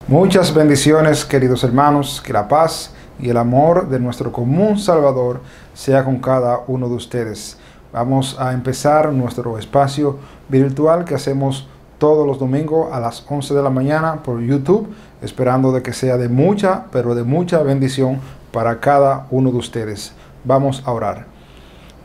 Muchas bendiciones, queridos hermanos, que la paz y el amor de nuestro común Salvador sea con cada uno de ustedes. Vamos a empezar nuestro espacio virtual que hacemos todos los domingos a las 11 de la mañana por YouTube, esperando de que sea de mucha, pero de mucha bendición para cada uno de ustedes. Vamos a orar.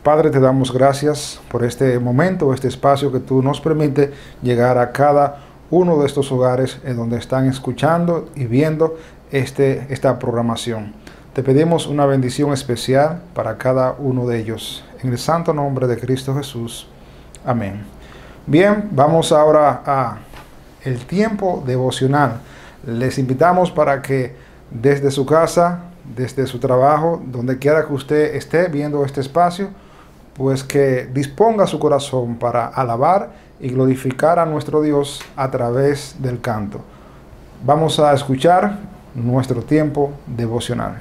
Padre, te damos gracias por este momento, este espacio que tú nos permites llegar a cada uno de estos hogares en donde están escuchando y viendo esta programación. Te pedimos una bendición especial para cada uno de ellos. En el santo nombre de Cristo Jesús. Amén. Bien, vamos ahora a el tiempo devocional. Les invitamos para que desde su casa, desde su trabajo, donde quiera que usted esté viendo este espacio, pues que disponga su corazón para alabar y glorificar a nuestro Dios a través del canto. Vamos a escuchar nuestro tiempo devocional.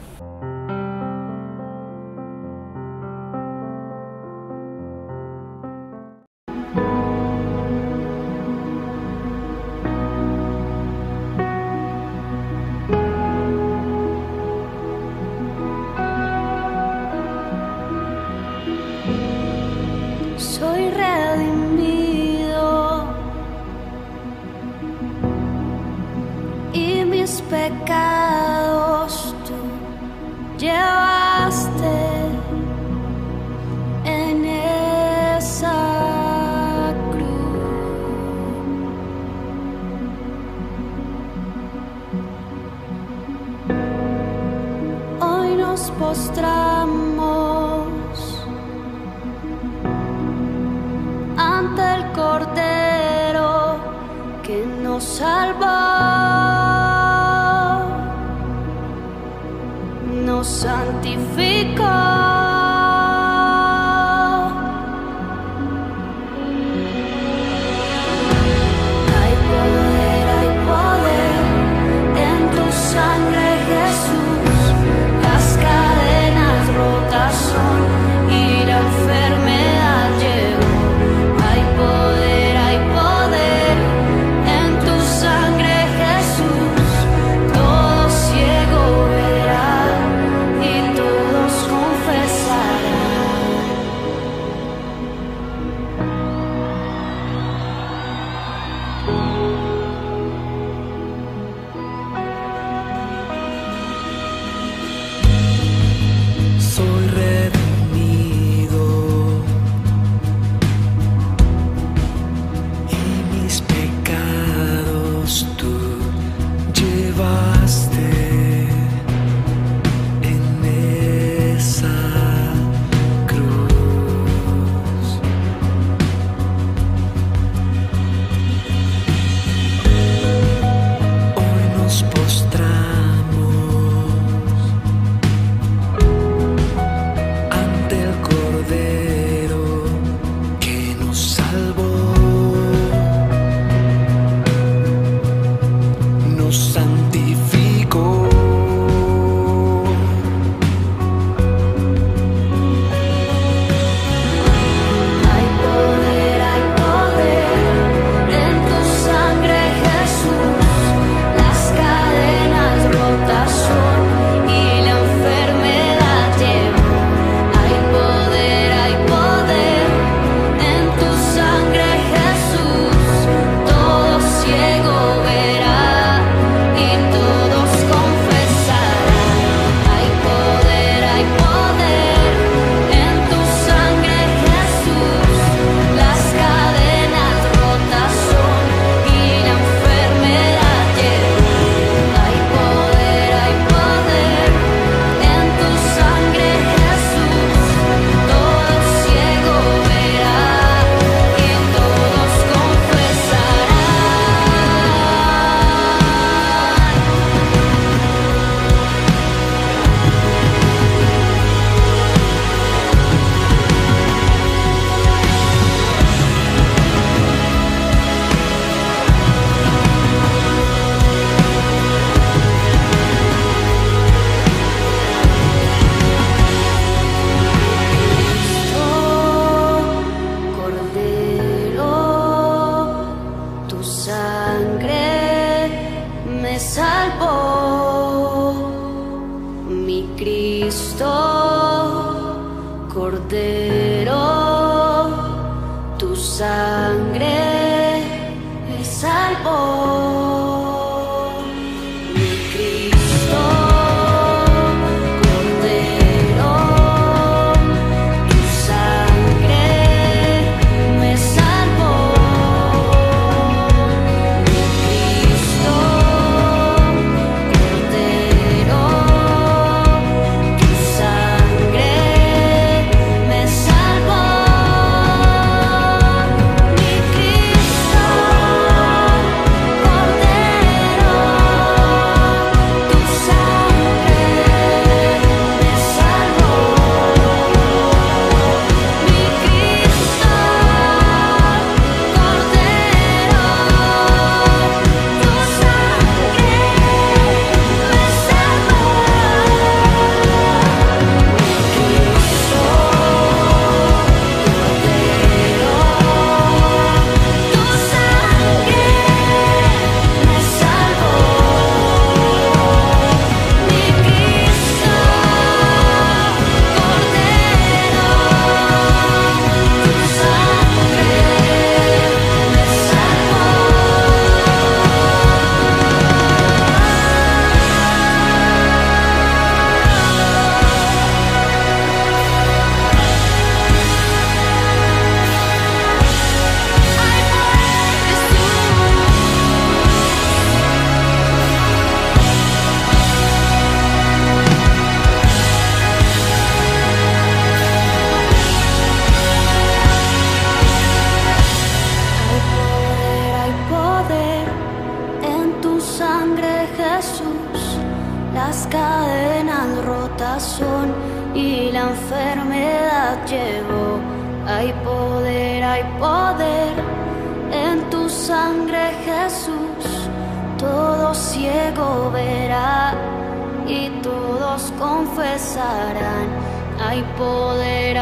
Soy redimido y mis pecados tú llevaste en esa cruz. Hoy nos postramos ante el Cordero que nos salvó, nos santificó. Hay poder en tu sangre, Jesús. Las cadenas rotas son y la enfermedad llegó. Hay poder en tu sangre, Jesús. Todo ciego verá y todos confesarán. sangre me salvó. Mi Cristo Cordero, tu sangre me salvó. Mi Cristo Cordero, tu sangre me salvó. Mi Cristo Cordero, tu sangre me salvó. Mi Cristo Cordero, tu sangre me salvó. Mi Cristo Cordero, tu sangre me salvó. Mi Cristo Cordero, tu sangre me Hay poder en tu sangre, Jesús. Las cadenas rotas son y la enfermedad llegó. Hay poder en tu sangre, Jesús. Todo ciego verá y todos confesarán. Hay poder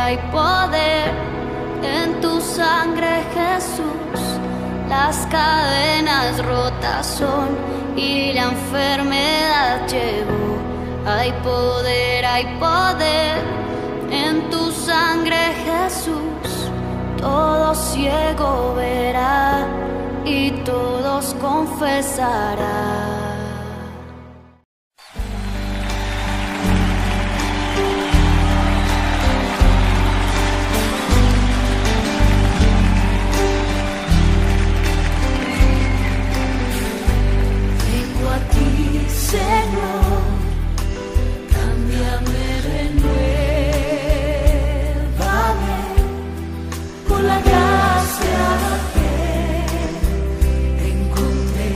en tu sangre, Jesús. Las cadenas rotas son y la enfermedad llegó. Hay poder en tu sangre, Jesús. Todo ciego verá y todos confesarán. Vengo a ti, Señor, cámbiame, renuévame por la gracia que encontré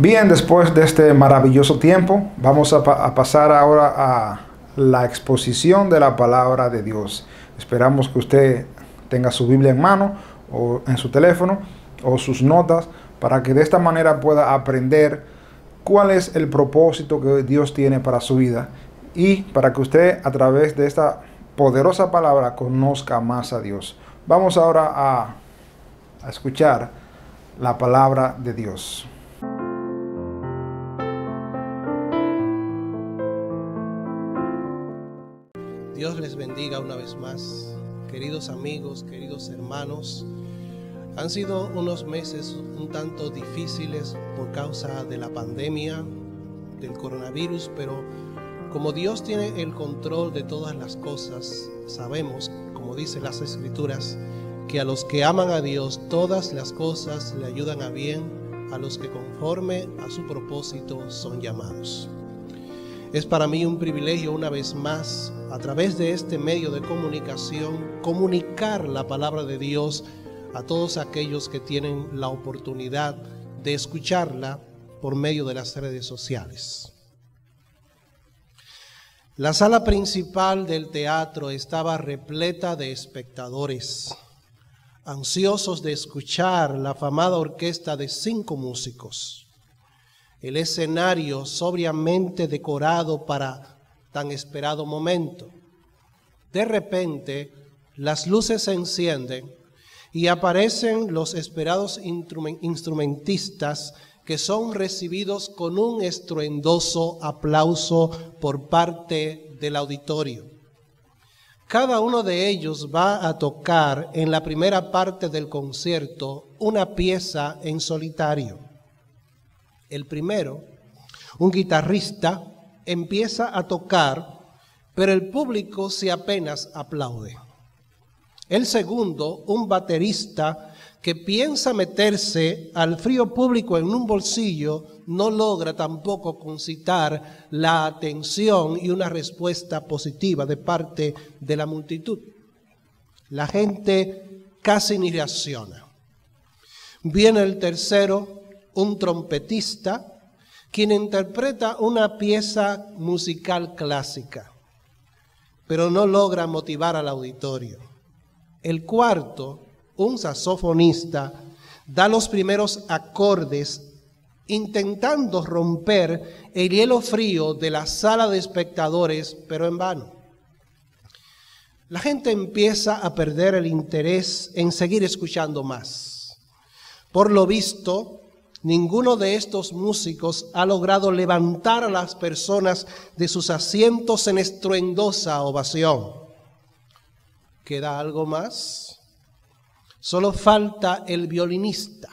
Bien, después de este maravilloso tiempo, vamos a pasar ahora a la exposición de la palabra de Dios. Esperamos que usted tenga su Biblia en mano o en su teléfono o sus notas para que de esta manera pueda aprender cuál es el propósito que Dios tiene para su vida y para que usted a través de esta poderosa palabra conozca más a Dios. Vamos ahora a escuchar la palabra de Dios. Dios les bendiga una vez más, queridos amigos, queridos hermanos. Han sido unos meses un tanto difíciles por causa de la pandemia, del coronavirus, pero como Dios tiene el control de todas las cosas, sabemos, como dicen las Escrituras, que a los que aman a Dios todas las cosas le ayudan a bien, a los que conforme a su propósito son llamados. Es para mí un privilegio una vez más, a través de este medio de comunicación, comunicar la palabra de Dios a todos aquellos que tienen la oportunidad de escucharla por medio de las redes sociales. La sala principal del teatro estaba repleta de espectadores, ansiosos de escuchar la afamada orquesta de 5 músicos. El escenario sobriamente decorado para tan esperado momento. De repente, las luces se encienden y aparecen los esperados instrumentistas que son recibidos con un estruendoso aplauso por parte del auditorio. Cada uno de ellos va a tocar en la primera parte del concierto una pieza en solitario. El primero, un guitarrista, empieza a tocar, pero el público si apenas aplaude. El segundo, un baterista que piensa meterse al frío público en un bolsillo, no logra tampoco concitar la atención y una respuesta positiva de parte de la multitud. La gente casi ni reacciona. Viene el tercero, un trompetista, quien interpreta una pieza musical clásica, pero no logra motivar al auditorio. El cuarto, un saxofonista, da los primeros acordes intentando romper el hielo frío de la sala de espectadores, pero en vano. La gente empieza a perder el interés en seguir escuchando más. Por lo visto, ninguno de estos músicos ha logrado levantar a las personas de sus asientos en estruendosa ovación. ¿Queda algo más? Solo falta el violinista,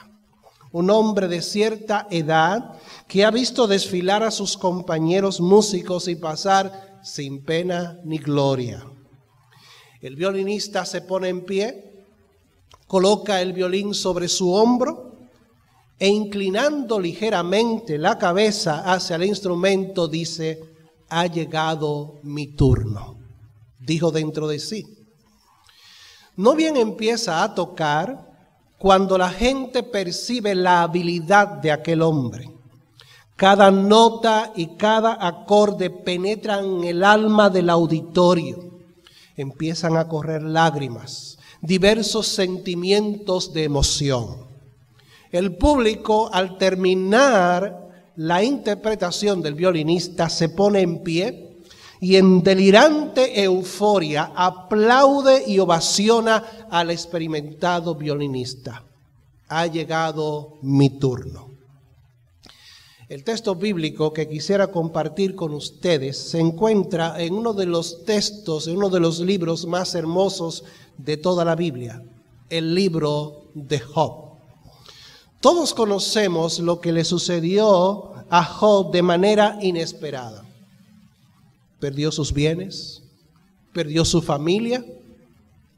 un hombre de cierta edad que ha visto desfilar a sus compañeros músicos y pasar sin pena ni gloria. El violinista se pone en pie, coloca el violín sobre su hombro e inclinando ligeramente la cabeza hacia el instrumento dice: ha llegado mi turno, dijo dentro de sí. No bien empieza a tocar cuando la gente percibe la habilidad de aquel hombre. Cada nota y cada acorde penetran en el alma del auditorio. Empiezan a correr lágrimas, diversos sentimientos de emoción. El público, al terminar la interpretación del violinista, se pone en pie y en delirante euforia aplaude y ovaciona al experimentado violinista. Ha llegado mi turno. El texto bíblico que quisiera compartir con ustedes se encuentra en uno de los textos, en uno de los libros más hermosos de toda la Biblia, el libro de Job. Todos conocemos lo que le sucedió a Job de manera inesperada. Perdió sus bienes, perdió su familia,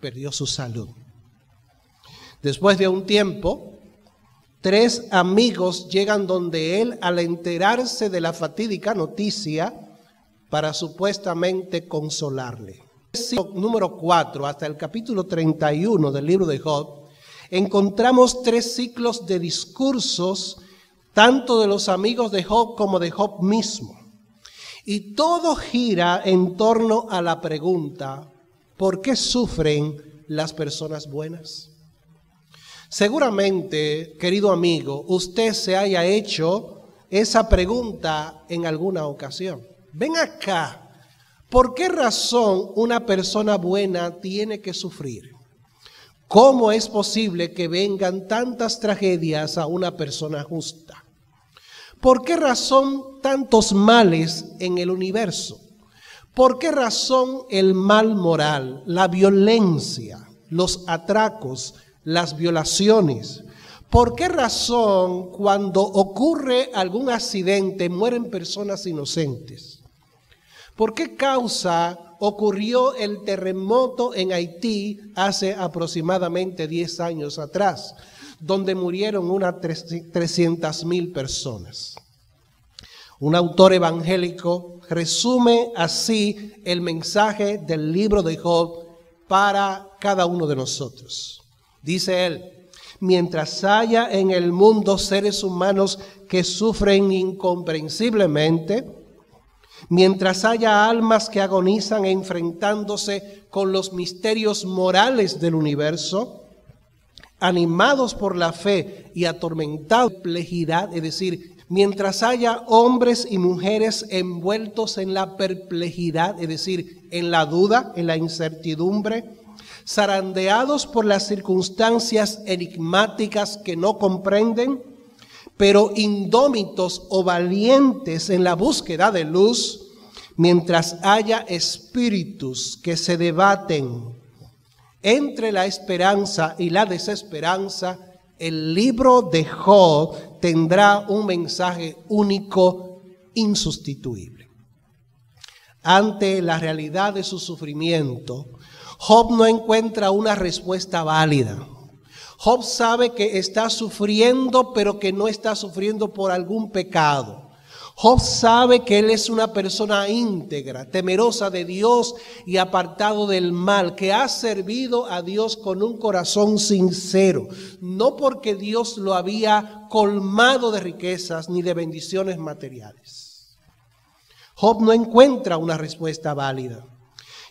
perdió su salud. Después de un tiempo, 3 amigos llegan donde él al enterarse de la fatídica noticia para supuestamente consolarle. Número 4 hasta el capítulo 31 del libro de Job, encontramos 3 ciclos de discursos tanto de los amigos de Job como de Job mismo. Y todo gira en torno a la pregunta, ¿por qué sufren las personas buenas? Seguramente, querido amigo, usted se haya hecho esa pregunta en alguna ocasión. Ven acá, ¿por qué razón una persona buena tiene que sufrir? ¿Cómo es posible que vengan tantas tragedias a una persona justa? ¿Por qué razón tantos males en el universo? ¿Por qué razón el mal moral, la violencia, los atracos, las violaciones? ¿Por qué razón cuando ocurre algún accidente mueren personas inocentes? ¿Por qué causa ocurrió el terremoto en Haití hace aproximadamente 10 años atrás, donde murieron unas 300,000 personas? Un autor evangélico resume así el mensaje del libro de Job para cada uno de nosotros. Dice él: mientras haya en el mundo seres humanos que sufren incomprensiblemente, mientras haya almas que agonizan enfrentándose con los misterios morales del universo, animados por la fe y atormentados por perplejidad, es decir, mientras haya hombres y mujeres envueltos en la perplejidad, es decir, en la duda, en la incertidumbre, zarandeados por las circunstancias enigmáticas que no comprenden, pero indómitos o valientes en la búsqueda de luz, mientras haya espíritus que se debaten entre la esperanza y la desesperanza, el libro de Job tendrá un mensaje único, insustituible. Ante la realidad de su sufrimiento, Job no encuentra una respuesta válida. Job sabe que está sufriendo, pero que no está sufriendo por algún pecado. Job sabe que él es una persona íntegra, temerosa de Dios y apartado del mal, que ha servido a Dios con un corazón sincero, no porque Dios lo había colmado de riquezas ni de bendiciones materiales. Job no encuentra una respuesta válida.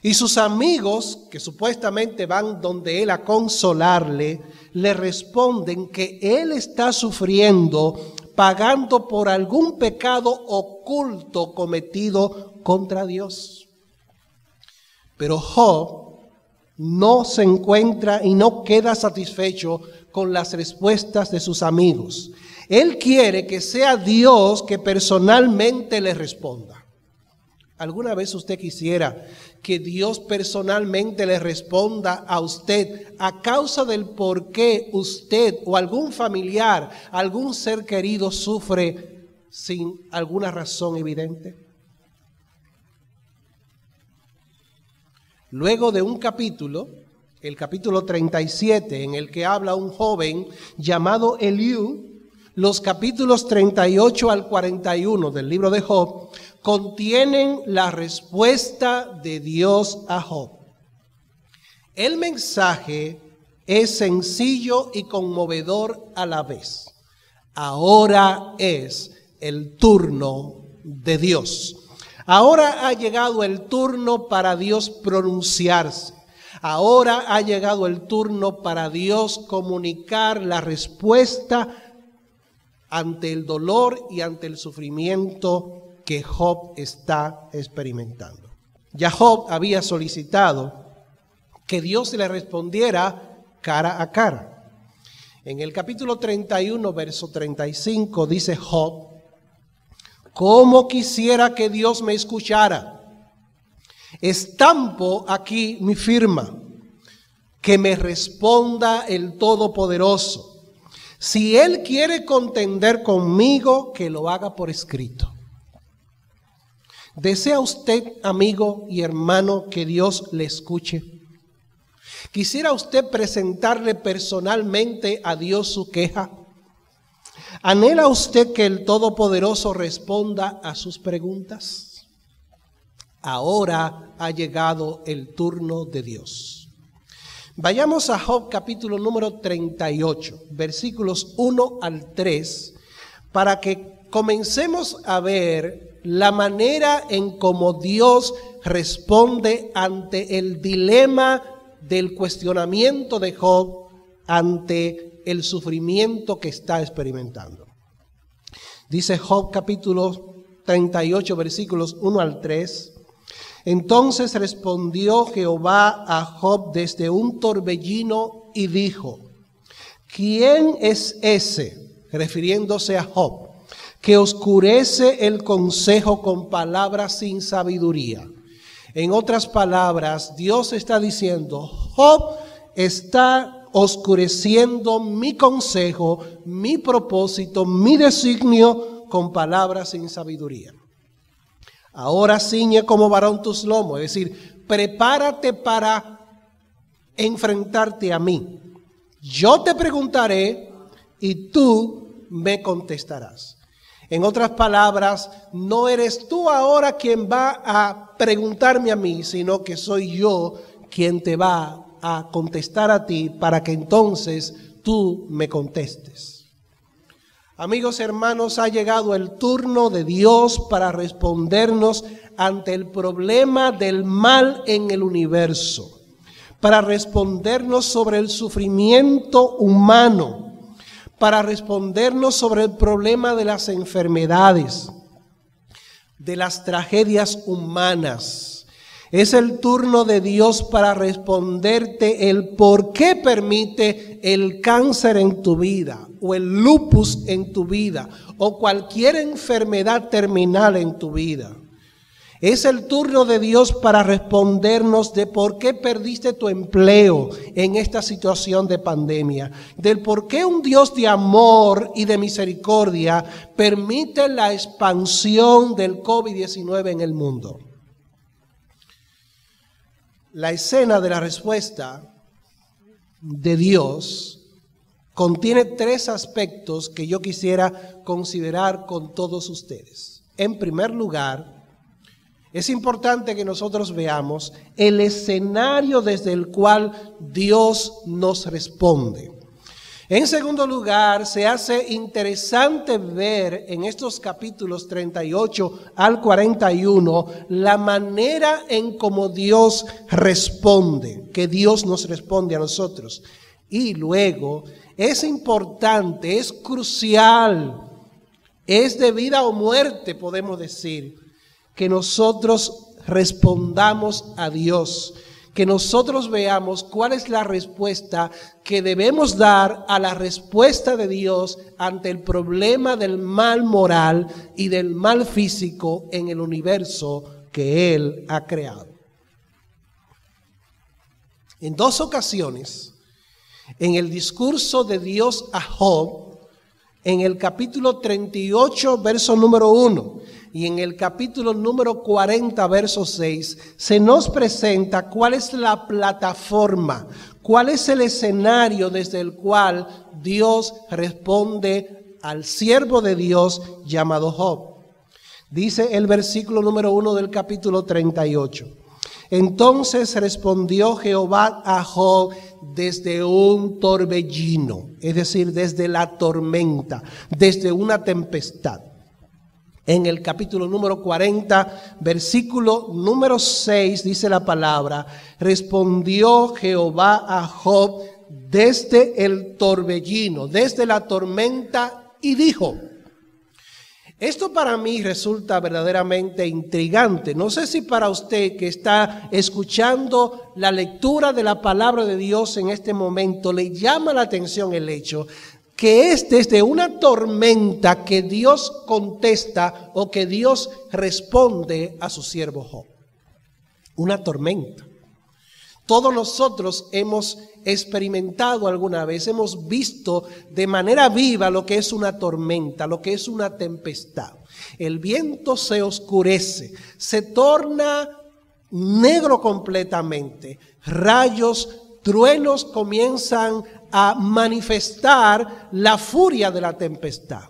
Y sus amigos, que supuestamente van donde él a consolarle, le responden que él está sufriendo pagando por algún pecado oculto cometido contra Dios. Pero Job no se encuentra y no queda satisfecho con las respuestas de sus amigos. Él quiere que sea Dios que personalmente le responda. ¿Alguna vez usted quisiera que Dios personalmente le responda a usted a causa del por qué usted o algún familiar, algún ser querido sufre sin alguna razón evidente? Luego de un capítulo, el capítulo 37, en el que habla un joven llamado Eliú, los capítulos 38 al 41 del libro de Job contienen la respuesta de Dios a Job. El mensaje es sencillo y conmovedor a la vez. Ahora es el turno de Dios. Ahora ha llegado el turno para Dios pronunciarse. Ahora ha llegado el turno para Dios comunicar la respuesta ante el dolor y ante el sufrimiento que Job está experimentando. Ya Job había solicitado que Dios le respondiera cara a cara. En el capítulo 31, verso 35, dice Job: ¿cómo quisiera que Dios me escuchara? Estampo aquí mi firma, que me responda el Todopoderoso. Si Él quiere contender conmigo, que lo haga por escrito. ¿Desea usted, amigo y hermano, que Dios le escuche? ¿Quisiera usted presentarle personalmente a Dios su queja? ¿Anhela usted que el Todopoderoso responda a sus preguntas? Ahora ha llegado el turno de Dios. Vayamos a Job capítulo número 38, versículos 1 al 3, para que comencemos a ver la manera en cómo Dios responde ante el dilema del cuestionamiento de Job ante el sufrimiento que está experimentando. Dice Job capítulo 38 versículos 1 al 3. Entonces respondió Jehová a Job desde un torbellino y dijo: ¿Quién es ese? Refiriéndose a Job, que oscurece el consejo con palabras sin sabiduría. En otras palabras, Dios está diciendo: Job está oscureciendo mi consejo, mi propósito, mi designio con palabras sin sabiduría. Ahora ciñe como varón tus lomos, es decir, prepárate para enfrentarte a mí. Yo te preguntaré y tú me contestarás. En otras palabras, no eres tú ahora quien va a preguntarme a mí, sino que soy yo quien te va a contestar a ti para que entonces tú me contestes. Amigos, hermanos, ha llegado el turno de Dios para respondernos ante el problema del mal en el universo, para respondernos sobre el sufrimiento humano, para respondernos sobre el problema de las enfermedades, de las tragedias humanas. Es el turno de Dios para responderte el por qué permite el cáncer en tu vida, o el lupus en tu vida, o cualquier enfermedad terminal en tu vida. Es el turno de Dios para respondernos de por qué perdiste tu empleo en esta situación de pandemia, del por qué un Dios de amor y de misericordia permite la expansión del COVID-19 en el mundo. La escena de la respuesta de Dios contiene tres aspectos que yo quisiera considerar con todos ustedes. En primer lugar, es importante que nosotros veamos el escenario desde el cual Dios nos responde. En segundo lugar, se hace interesante ver en estos capítulos 38 al 41 la manera en cómo Dios responde, que Dios nos responde a nosotros. Y luego es importante, es crucial, es de vida o muerte, podemos decir, que nosotros respondamos a Dios, que nosotros veamos cuál es la respuesta que debemos dar a la respuesta de Dios ante el problema del mal moral y del mal físico en el universo que Él ha creado. En dos ocasiones, en el discurso de Dios a Job, en el capítulo 38, verso número 1, y en el capítulo número 40, verso 6, se nos presenta cuál es la plataforma, cuál es el escenario desde el cual Dios responde al siervo de Dios llamado Job. Dice el versículo número 1 del capítulo 38. Entonces respondió Jehová a Job desde un torbellino, es decir, desde la tormenta, desde una tempestad. En el capítulo número 40, versículo número 6, dice la palabra: respondió Jehová a Job desde el torbellino, desde la tormenta, y dijo. Esto para mí resulta verdaderamente intrigante. No sé si para usted que está escuchando la lectura de la palabra de Dios en este momento le llama la atención el hecho que es desde una tormenta que Dios contesta o que Dios responde a su siervo Job. Una tormenta. Todos nosotros hemos experimentado alguna vez, hemos visto de manera viva lo que es una tormenta, lo que es una tempestad. El viento se oscurece, se torna negro completamente. Rayos, truenos comienzan a manifestar la furia de la tempestad.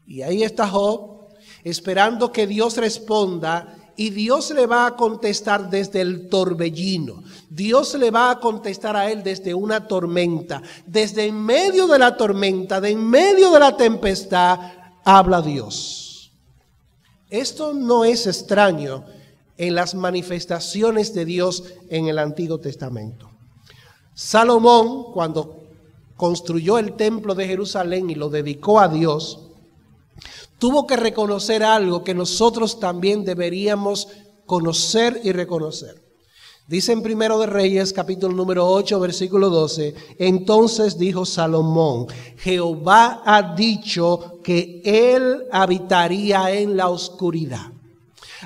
Y ahí está Job, esperando que Dios responda, y Dios le va a contestar desde el torbellino. Dios le va a contestar a él desde una tormenta. Desde en medio de la tormenta, de en medio de la tempestad, habla Dios. Esto no es extraño en las manifestaciones de Dios en el Antiguo Testamento. Salomón, cuando construyó el templo de Jerusalén y lo dedicó a Dios, tuvo que reconocer algo que nosotros también deberíamos conocer y reconocer. Dice en Primero de Reyes, capítulo número 8, versículo 12, entonces dijo Salomón, Jehová ha dicho que él habitaría en la oscuridad.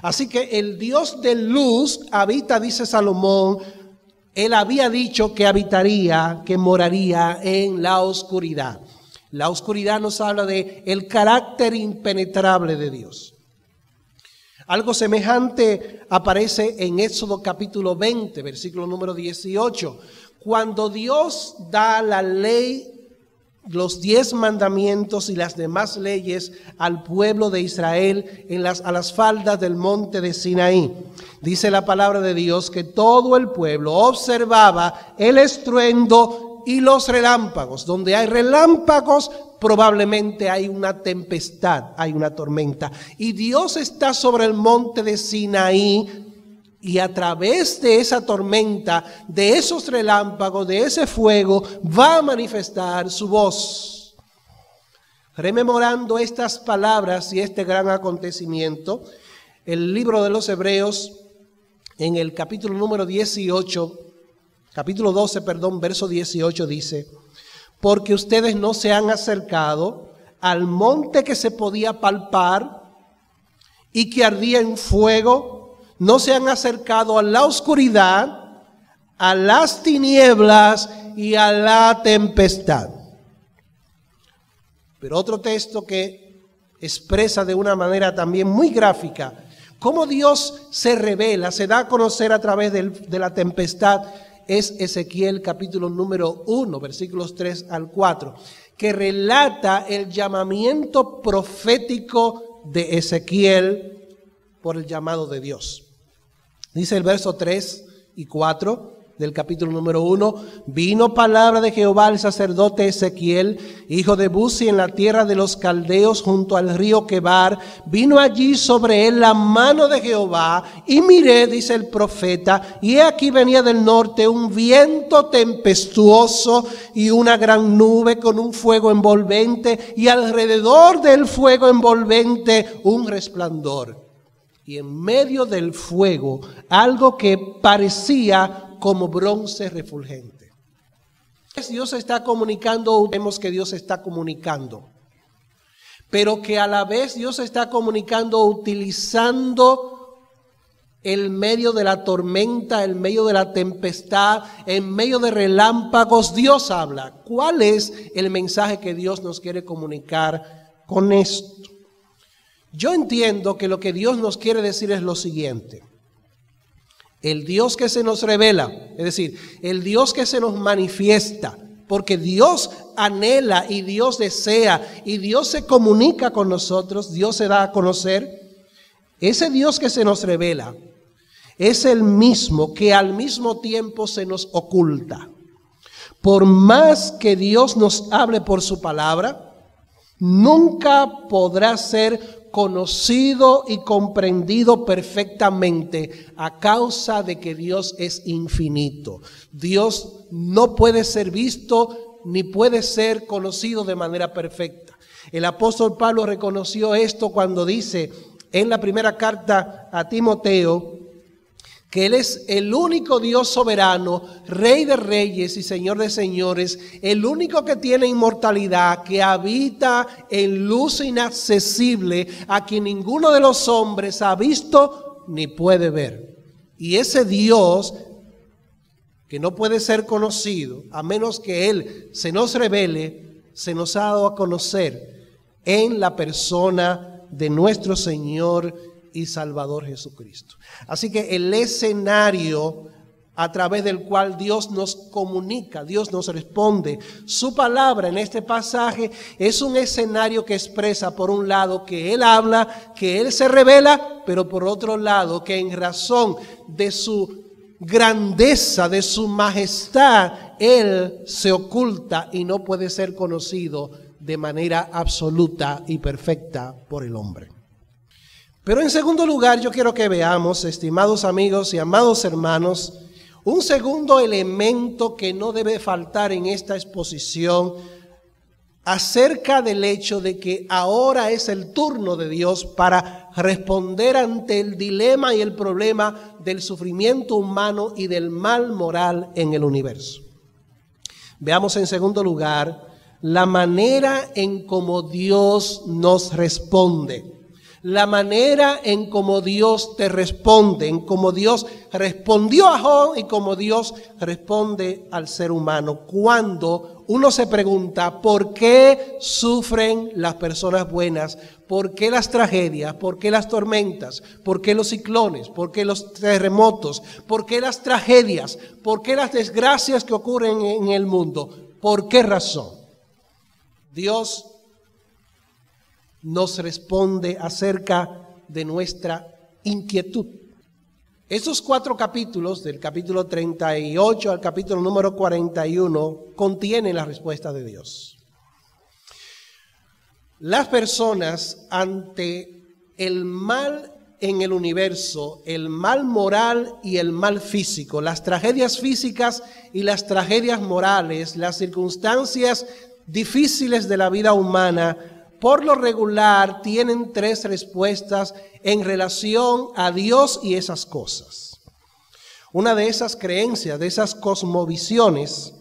Así que el Dios de luz habita, dice Salomón, él había dicho que habitaría, que moraría en la oscuridad. La oscuridad nos habla de el carácter impenetrable de Dios. Algo semejante aparece en Éxodo capítulo 20, versículo número 18. Cuando Dios da la ley, los 10 mandamientos y las demás leyes al pueblo de Israel a las faldas del monte de Sinaí. Dice la palabra de Dios que todo el pueblo observaba el estruendo y los relámpagos. Donde hay relámpagos, probablemente hay una tempestad, hay una tormenta. Y Dios está sobre el monte de Sinaí y a través de esa tormenta, de esos relámpagos, de ese fuego, va a manifestar su voz. Rememorando estas palabras y este gran acontecimiento, el libro de los Hebreos, en el capítulo número 18, capítulo 12, verso 18 dice, porque ustedes no se han acercado al monte que se podía palpar y que ardía en fuego, no se han acercado a la oscuridad, a las tinieblas y a la tempestad. Pero otro texto que expresa de una manera también muy gráfica cómo Dios se revela, se da a conocer a través de la tempestad, es Ezequiel capítulo número 1, versículos 3 al 4, que relata el llamamiento profético de Ezequiel por el llamado de Dios. Dice el verso 3 y 4 del capítulo número 1, vino palabra de Jehová al sacerdote Ezequiel, hijo de Buzi, en la tierra de los caldeos junto al río Quebar. Vino allí sobre él la mano de Jehová y miré, dice el profeta, y he aquí venía del norte un viento tempestuoso y una gran nube con un fuego envolvente y alrededor del fuego envolvente un resplandor. Y en medio del fuego algo que parecía como bronce refulgente. Dios está comunicando, vemos que Dios está comunicando, pero que a la vez Dios está comunicando utilizando el medio de la tormenta, el medio de la tempestad, en medio de relámpagos. Dios habla. ¿Cuál es el mensaje que Dios nos quiere comunicar con esto? Yo entiendo que lo que Dios nos quiere decir es lo siguiente. El Dios que se nos revela, es decir, el Dios que se nos manifiesta, porque Dios anhela y Dios desea y Dios se comunica con nosotros, Dios se da a conocer. Ese Dios que se nos revela es el mismo que al mismo tiempo se nos oculta. Por más que Dios nos hable por su palabra, nunca podrá ser conocido y comprendido perfectamente a causa de que Dios es infinito. Dios no puede ser visto ni puede ser conocido de manera perfecta. El apóstol Pablo reconoció esto cuando dice en la primera carta a Timoteo que Él es el único Dios soberano, Rey de reyes y Señor de señores, el único que tiene inmortalidad, que habita en luz inaccesible, a quien ninguno de los hombres ha visto ni puede ver. Y ese Dios que no puede ser conocido, a menos que Él se nos revele, se nos ha dado a conocer en la persona de nuestro Señor y Salvador Jesucristo. Así que el escenario a través del cual Dios nos comunica, Dios nos responde. Su palabra en este pasaje es un escenario que expresa, por un lado, que Él habla, que Él se revela, pero por otro lado, que en razón de su grandeza, de su majestad, Él se oculta y no puede ser conocido de manera absoluta y perfecta por el hombre. Pero en segundo lugar, yo quiero que veamos, estimados amigos y amados hermanos, un segundo elemento que no debe faltar en esta exposición acerca del hecho de que ahora es el turno de Dios para responder ante el dilema y el problema del sufrimiento humano y del mal moral en el universo. Veamos en segundo lugar la manera en cómo Dios nos responde. La manera en cómo Dios te responde, en cómo Dios respondió a Job y cómo Dios responde al ser humano. Cuando uno se pregunta por qué sufren las personas buenas, por qué las tragedias, por qué las tormentas, por qué los ciclones, por qué los terremotos, por qué las tragedias, por qué las desgracias que ocurren en el mundo, ¿por qué razón? Dios nos responde acerca de nuestra inquietud. Esos 4 capítulos, del capítulo 38 al capítulo número 41, contienen la respuesta de Dios. Las personas ante el mal en el universo, el mal moral y el mal físico, las tragedias físicas y las tragedias morales, las circunstancias difíciles de la vida humana, por lo regular tienen 3 respuestas en relación a Dios y esas cosas. Una de esas creencias, de esas cosmovisiones,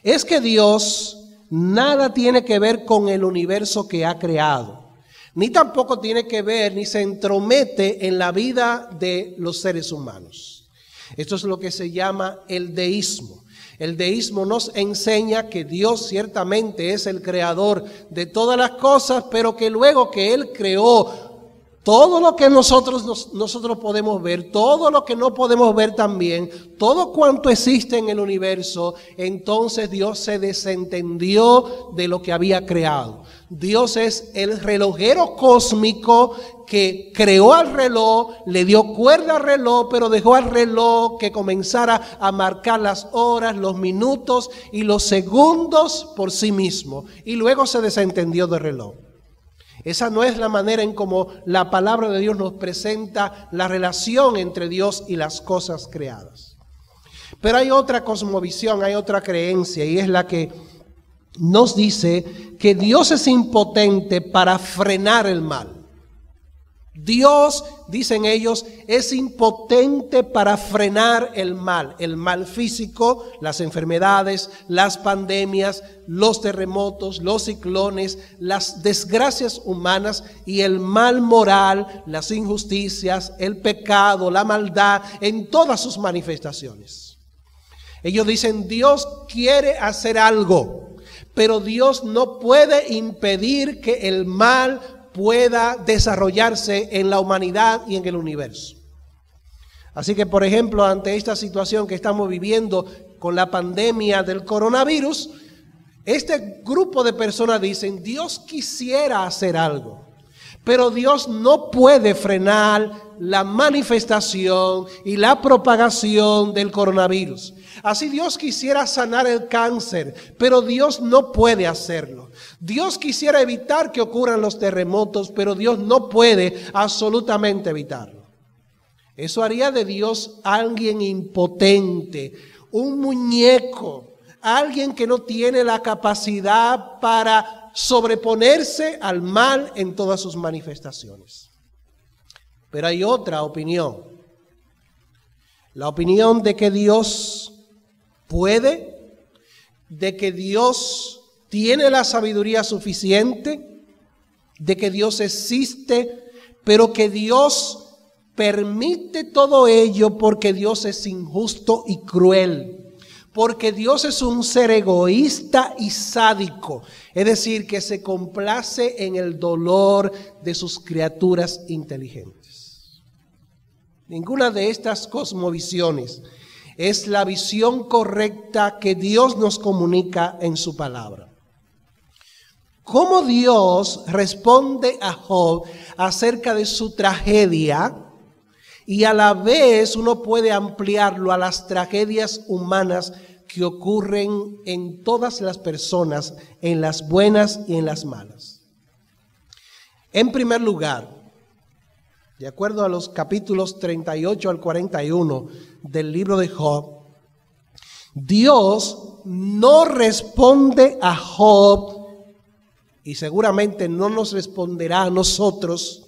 es que Dios nada tiene que ver con el universo que ha creado, ni tampoco tiene que ver, ni se entromete en la vida de los seres humanos. Esto es lo que se llama el deísmo. El deísmo nos enseña que Dios ciertamente es el creador de todas las cosas, pero que luego que Él creó todo lo que nosotros podemos ver, todo lo que no podemos ver también, todo cuanto existe en el universo, entonces Dios se desentendió de lo que había creado. Dios es el relojero cósmico que creó al reloj, le dio cuerda al reloj, pero dejó al reloj que comenzara a marcar las horas, los minutos y los segundos por sí mismo. Y luego se desentendió del reloj. Esa no es la manera en cómo la palabra de Dios nos presenta la relación entre Dios y las cosas creadas. Pero hay otra cosmovisión, hay otra creencia, y es la que nos dice que Dios es impotente para frenar el mal. Dios, dicen ellos, es impotente para frenar el mal físico, las enfermedades, las pandemias, los terremotos, los ciclones, las desgracias humanas y el mal moral, las injusticias, el pecado, la maldad, en todas sus manifestaciones. Ellos dicen, Dios quiere hacer algo, pero Dios no puede impedir que el mal pueda desarrollarse en la humanidad y en el universo. Así que, por ejemplo, ante esta situación que estamos viviendo con la pandemia del coronavirus, este grupo de personas dicen, Dios quisiera hacer algo, pero Dios no puede frenar la manifestación y la propagación del coronavirus. Así Dios quisiera sanar el cáncer, pero Dios no puede hacerlo. Dios quisiera evitar que ocurran los terremotos, pero Dios no puede absolutamente evitarlo. Eso haría de Dios alguien impotente, un muñeco, alguien que no tiene la capacidad para sobreponerse al mal en todas sus manifestaciones. Pero hay otra opinión, la opinión de que Dios puede, de que Dios tiene la sabiduría suficiente, de que Dios existe, pero que Dios permite todo ello porque Dios es injusto y cruel. Porque Dios es un ser egoísta y sádico, es decir, que se complace en el dolor de sus criaturas inteligentes. Ninguna de estas cosmovisiones es la visión correcta que Dios nos comunica en su palabra. ¿Cómo Dios responde a Job acerca de su tragedia? Y a la vez uno puede ampliarlo a las tragedias humanas que ocurren en todas las personas, en las buenas y en las malas. En primer lugar, de acuerdo a los capítulos 38 al 41 del libro de Job, Dios no responde a Job, y seguramente no nos responderá a nosotros,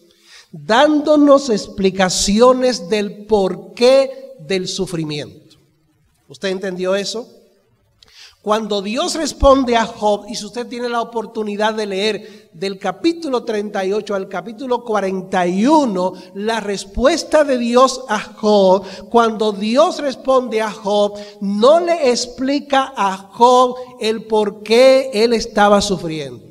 dándonos explicaciones del porqué del sufrimiento. ¿Usted entendió eso? Cuando Dios responde a Job, y si usted tiene la oportunidad de leer del capítulo 38 al capítulo 41, la respuesta de Dios a Job, cuando Dios responde a Job, no le explica a Job el por qué él estaba sufriendo.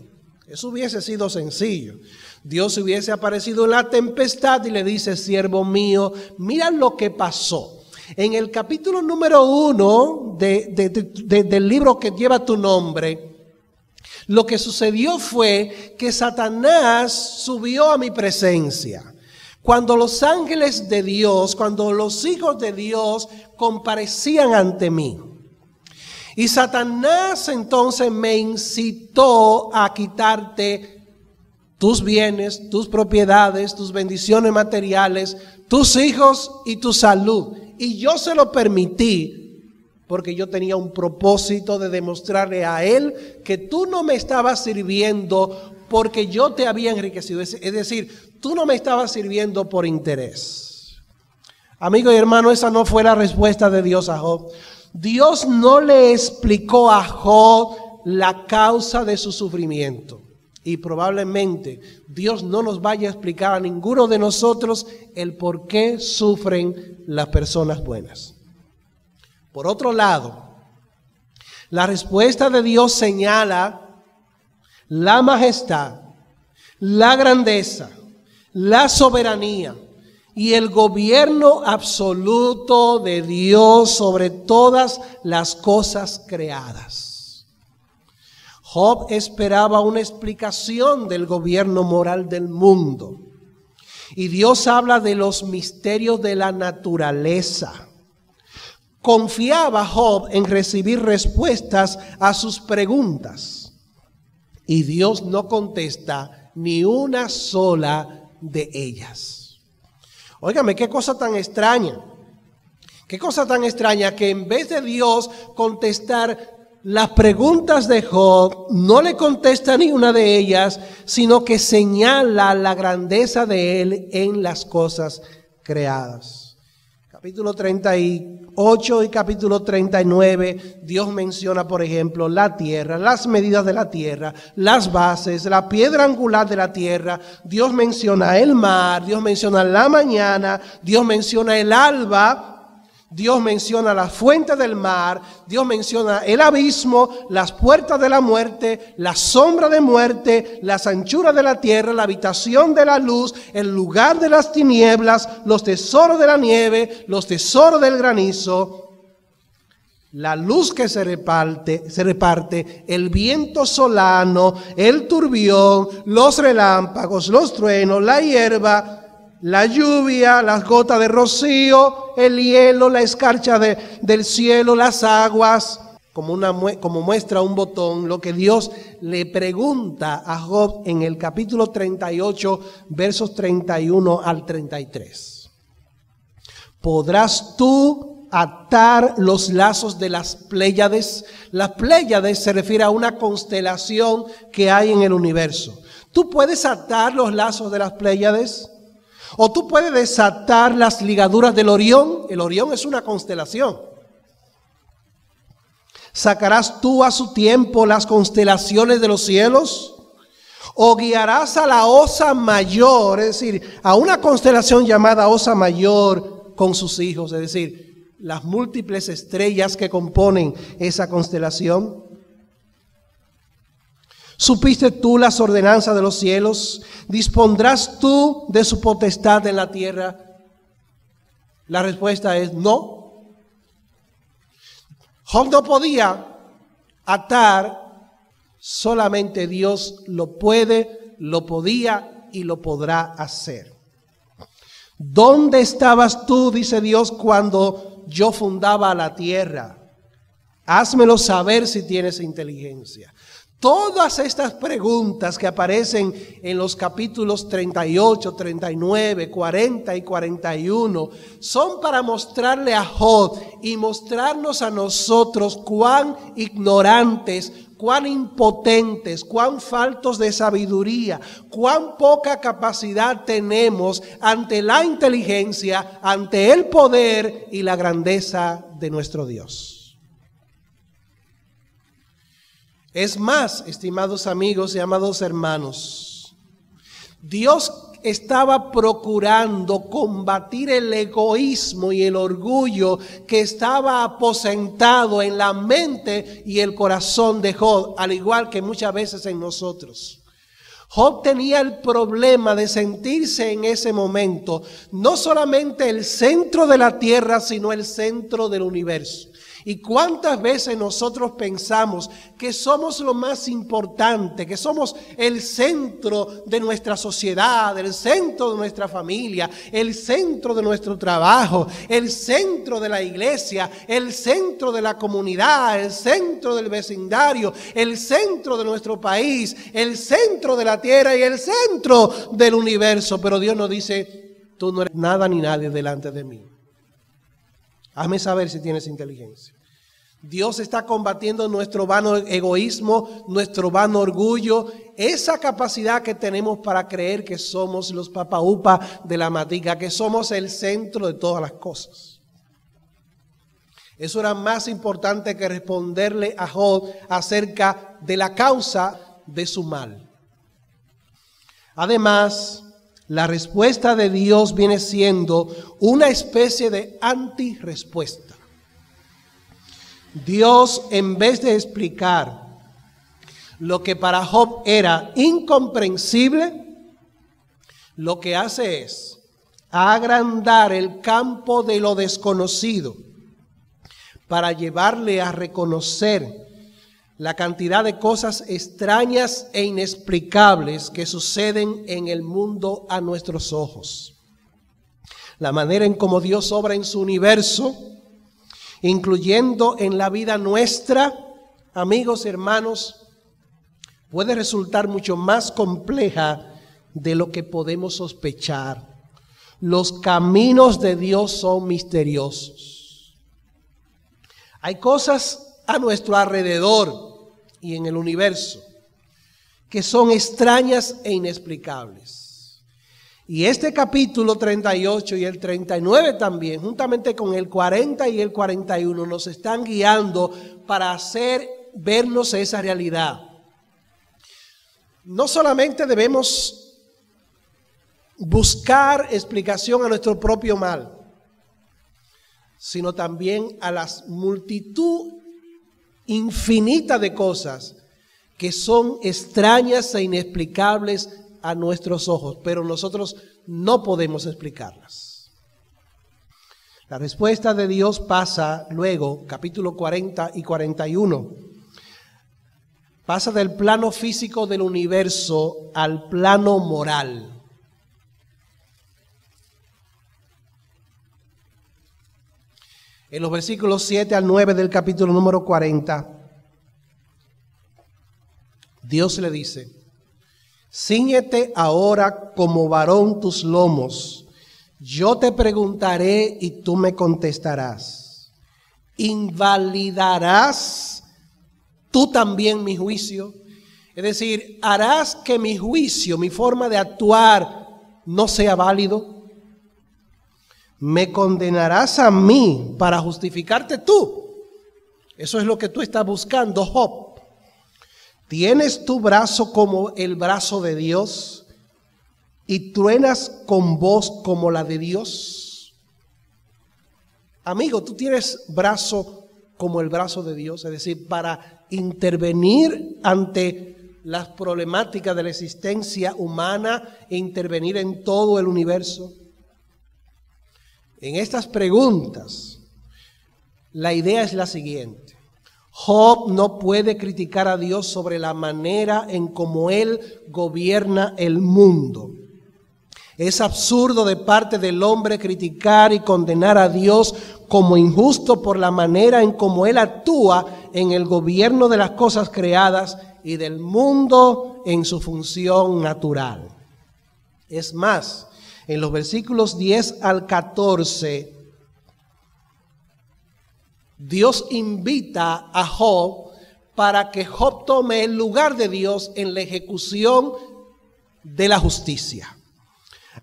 Eso hubiese sido sencillo. Dios hubiese aparecido en la tempestad y le dice: siervo mío, mira lo que pasó. En el capítulo número 1 del libro que lleva tu nombre, lo que sucedió fue que Satanás subió a mi presencia. Cuando los ángeles de Dios, cuando los hijos de Dios comparecían ante mí. Y Satanás entonces me incitó a quitarte tus bienes, tus propiedades, tus bendiciones materiales, tus hijos y tu salud. Y yo se lo permití porque yo tenía un propósito de demostrarle a él que tú no me estabas sirviendo porque yo te había enriquecido. Es decir, tú no me estabas sirviendo por interés. Amigo y hermano, esa no fue la respuesta de Dios a Job. Dios no le explicó a Job la causa de su sufrimiento. Y probablemente Dios no nos vaya a explicar a ninguno de nosotros el por qué sufren las personas buenas. Por otro lado, la respuesta de Dios señala la majestad, la grandeza, la soberanía y el gobierno absoluto de Dios sobre todas las cosas creadas. Job esperaba una explicación del gobierno moral del mundo. Y Dios habla de los misterios de la naturaleza. Confiaba Job en recibir respuestas a sus preguntas. Y Dios no contesta ni una sola de ellas. Óigame, qué cosa tan extraña. Qué cosa tan extraña que en vez de Dios contestar las preguntas de Job, no le contesta ni una de ellas, sino que señala la grandeza de él en las cosas creadas. Capítulo 38 y capítulo 39, Dios menciona, por ejemplo, la tierra, las medidas de la tierra, las bases, la piedra angular de la tierra. Dios menciona el mar, Dios menciona la mañana, Dios menciona el alba. Dios menciona la fuente del mar, Dios menciona el abismo, las puertas de la muerte, la sombra de muerte, las anchuras de la tierra, la habitación de la luz, el lugar de las tinieblas, los tesoros de la nieve, los tesoros del granizo, la luz que se reparte, el viento solano, el turbión, los relámpagos, los truenos, la hierba, la lluvia, las gotas de rocío, el hielo, la escarcha del cielo, las aguas, como muestra un botón, lo que Dios le pregunta a Job en el capítulo 38, versos 31 al 33. ¿Podrás tú atar los lazos de las Pléyades? Las Pléyades se refiere a una constelación que hay en el universo. ¿Tú puedes atar los lazos de las Pléyades? O tú puedes desatar las ligaduras del Orión. El Orión es una constelación. ¿Sacarás tú a su tiempo las constelaciones de los cielos? ¿O guiarás a la Osa Mayor, es decir, a una constelación llamada Osa Mayor con sus hijos, es decir, las múltiples estrellas que componen esa constelación? ¿Supiste tú las ordenanzas de los cielos? ¿Dispondrás tú de su potestad en la tierra? La respuesta es no. Job no podía atar, solamente Dios lo puede, lo podía y lo podrá hacer. ¿Dónde estabas tú, dice Dios, cuando yo fundaba la tierra? Házmelo saber si tienes inteligencia. Todas estas preguntas que aparecen en los capítulos 38, 39, 40 y 41 son para mostrarle a Job y mostrarnos a nosotros cuán ignorantes, cuán impotentes, cuán faltos de sabiduría, cuán poca capacidad tenemos ante la inteligencia, ante el poder y la grandeza de nuestro Dios. Es más, estimados amigos y amados hermanos, Dios estaba procurando combatir el egoísmo y el orgullo que estaba aposentado en la mente y el corazón de Job, al igual que muchas veces en nosotros. Job tenía el problema de sentirse en ese momento no solamente el centro de la tierra, sino el centro del universo. ¿Y cuántas veces nosotros pensamos que somos lo más importante, que somos el centro de nuestra sociedad, el centro de nuestra familia, el centro de nuestro trabajo, el centro de la iglesia, el centro de la comunidad, el centro del vecindario, el centro de nuestro país, el centro de la tierra y el centro del universo? Pero Dios nos dice, tú no eres nada ni nadie delante de mí. Hazme saber si tienes inteligencia. Dios está combatiendo nuestro vano egoísmo, nuestro vano orgullo, esa capacidad que tenemos para creer que somos los papaupa de la matica, que somos el centro de todas las cosas. Eso era más importante que responderle a Job acerca de la causa de su mal. Además, la respuesta de Dios viene siendo una especie de antirrespuesta. Dios, en vez de explicar lo que para Job era incomprensible, lo que hace es agrandar el campo de lo desconocido para llevarle a reconocer la cantidad de cosas extrañas e inexplicables que suceden en el mundo a nuestros ojos. La manera en cómo Dios obra en su universo, incluyendo en la vida nuestra, amigos y hermanos, puede resultar mucho más compleja de lo que podemos sospechar. Los caminos de Dios son misteriosos. Hay cosas a nuestro alrededor y en el universo que son extrañas e inexplicables. Y este capítulo 38 y el 39 también, juntamente con el 40 y el 41, nos están guiando para hacer vernos esa realidad. No solamente debemos buscar explicación a nuestro propio mal, sino también a la multitud infinita de cosas que son extrañas e inexplicables a nuestros ojos, pero nosotros no podemos explicarlas. La respuesta de Dios pasa luego, capítulo 40 y 41, pasa del plano físico del universo al plano moral. En los versículos 7 al 9 del capítulo número 40, Dios le dice: Cíñete ahora como varón tus lomos, yo te preguntaré y tú me contestarás. ¿Invalidarás tú también mi juicio? Es decir, ¿harás que mi juicio, mi forma de actuar, no sea válido? ¿Me condenarás a mí para justificarte tú? Eso es lo que tú estás buscando, Job. ¿Tienes tu brazo como el brazo de Dios y truenas con voz como la de Dios? Amigo, tú tienes brazo como el brazo de Dios, es decir, para intervenir ante las problemáticas de la existencia humana e intervenir en todo el universo. En estas preguntas, la idea es la siguiente. Job no puede criticar a Dios sobre la manera en cómo Él gobierna el mundo. Es absurdo de parte del hombre criticar y condenar a Dios como injusto por la manera en cómo Él actúa en el gobierno de las cosas creadas y del mundo en su función natural. Es más, en los versículos 10 al 14, Dios invita a Job para que Job tome el lugar de Dios en la ejecución de la justicia.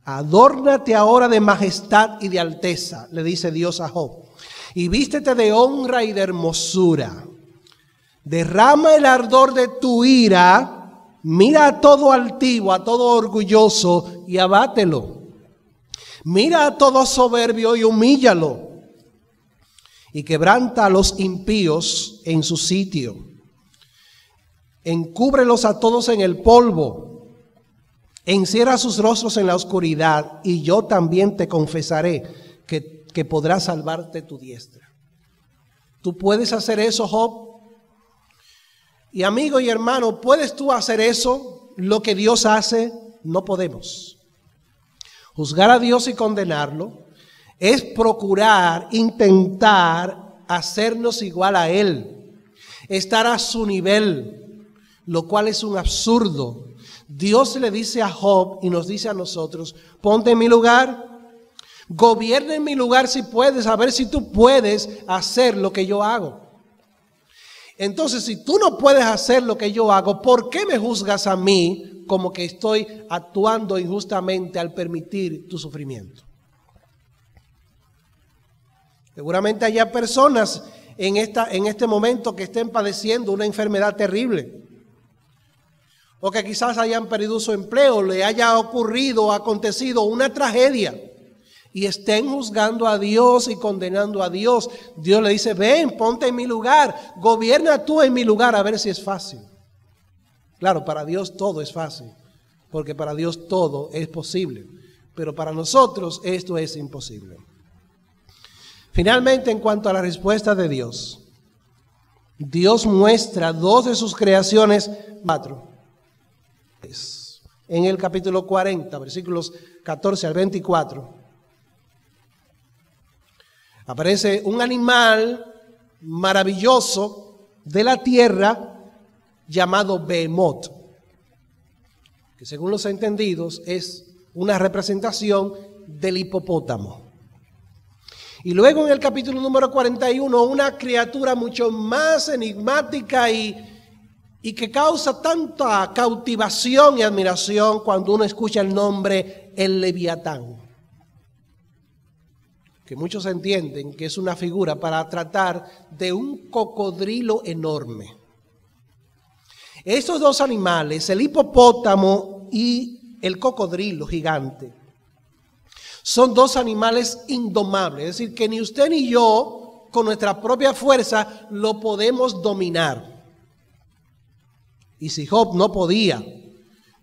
Adórnate ahora de majestad y de alteza, le dice Dios a Job, y vístete de honra y de hermosura. Derrama el ardor de tu ira, mira a todo altivo, a todo orgulloso y abátelo. Mira a todo soberbio y humíllalo. Y quebranta a los impíos en su sitio. Encúbrelos a todos en el polvo. Encierra sus rostros en la oscuridad, y yo también te confesaré que podrás salvarte tu diestra. ¿Tú puedes hacer eso, Job? Y amigo y hermano, ¿puedes tú hacer eso? Lo que Dios hace, no podemos. Juzgar a Dios y condenarlo es procurar, intentar hacernos igual a Él, estar a su nivel, lo cual es un absurdo. Dios le dice a Job y nos dice a nosotros, ponte en mi lugar, gobierna en mi lugar si puedes, a ver si tú puedes hacer lo que yo hago. Entonces, si tú no puedes hacer lo que yo hago, ¿por qué me juzgas a mí como que estoy actuando injustamente al permitir tu sufrimiento? Seguramente haya personas en este momento que estén padeciendo una enfermedad terrible, o que quizás hayan perdido su empleo, le haya ocurrido o acontecido una tragedia y estén juzgando a Dios y condenando a Dios. Dios le dice, ven, ponte en mi lugar, gobierna tú en mi lugar, a ver si es fácil. Claro, para Dios todo es fácil, porque para Dios todo es posible, pero para nosotros esto es imposible. Finalmente, en cuanto a la respuesta de Dios, Dios muestra dos de sus creaciones, en el capítulo 40, versículos 14 al 24, aparece un animal maravilloso de la tierra llamado Behemoth, que según los entendidos es una representación del hipopótamo. Y luego en el capítulo número 41, una criatura mucho más enigmática y que causa tanta cautivación y admiración cuando uno escucha el nombre el Leviatán, que muchos entienden que es una figura para tratar de un cocodrilo enorme. Estos dos animales, el hipopótamo y el cocodrilo gigante, son dos animales indomables, es decir, que ni usted ni yo con nuestra propia fuerza lo podemos dominar. Y si Job no podía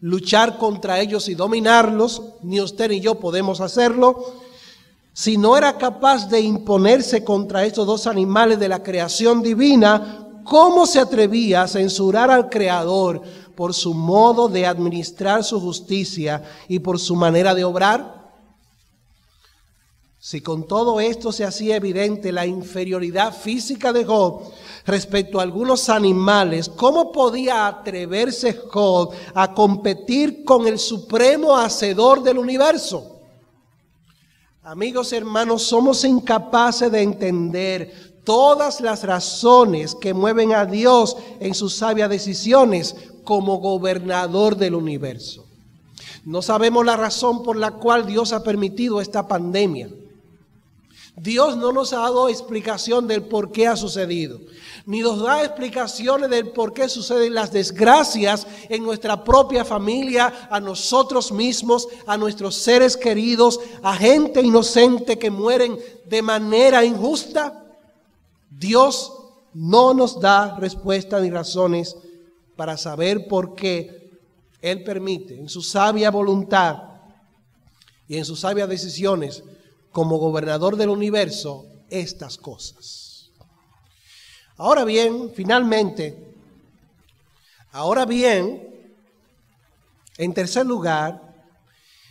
luchar contra ellos y dominarlos, ni usted ni yo podemos hacerlo. Si no era capaz de imponerse contra estos dos animales de la creación divina, ¿cómo se atrevía a censurar al Creador por su modo de administrar su justicia y por su manera de obrar? Si con todo esto se hacía evidente la inferioridad física de Job respecto a algunos animales, ¿cómo podía atreverse Job a competir con el supremo hacedor del universo? Amigos y hermanos, somos incapaces de entender todas las razones que mueven a Dios en sus sabias decisiones como gobernador del universo. No sabemos la razón por la cual Dios ha permitido esta pandemia. Dios no nos ha dado explicación del por qué ha sucedido, ni nos da explicaciones del por qué suceden las desgracias en nuestra propia familia, a nosotros mismos, a nuestros seres queridos, a gente inocente que mueren de manera injusta. Dios no nos da respuestas ni razones para saber por qué Él permite en su sabia voluntad y en sus sabias decisiones como gobernador del universo estas cosas. Ahora bien, finalmente, en tercer lugar,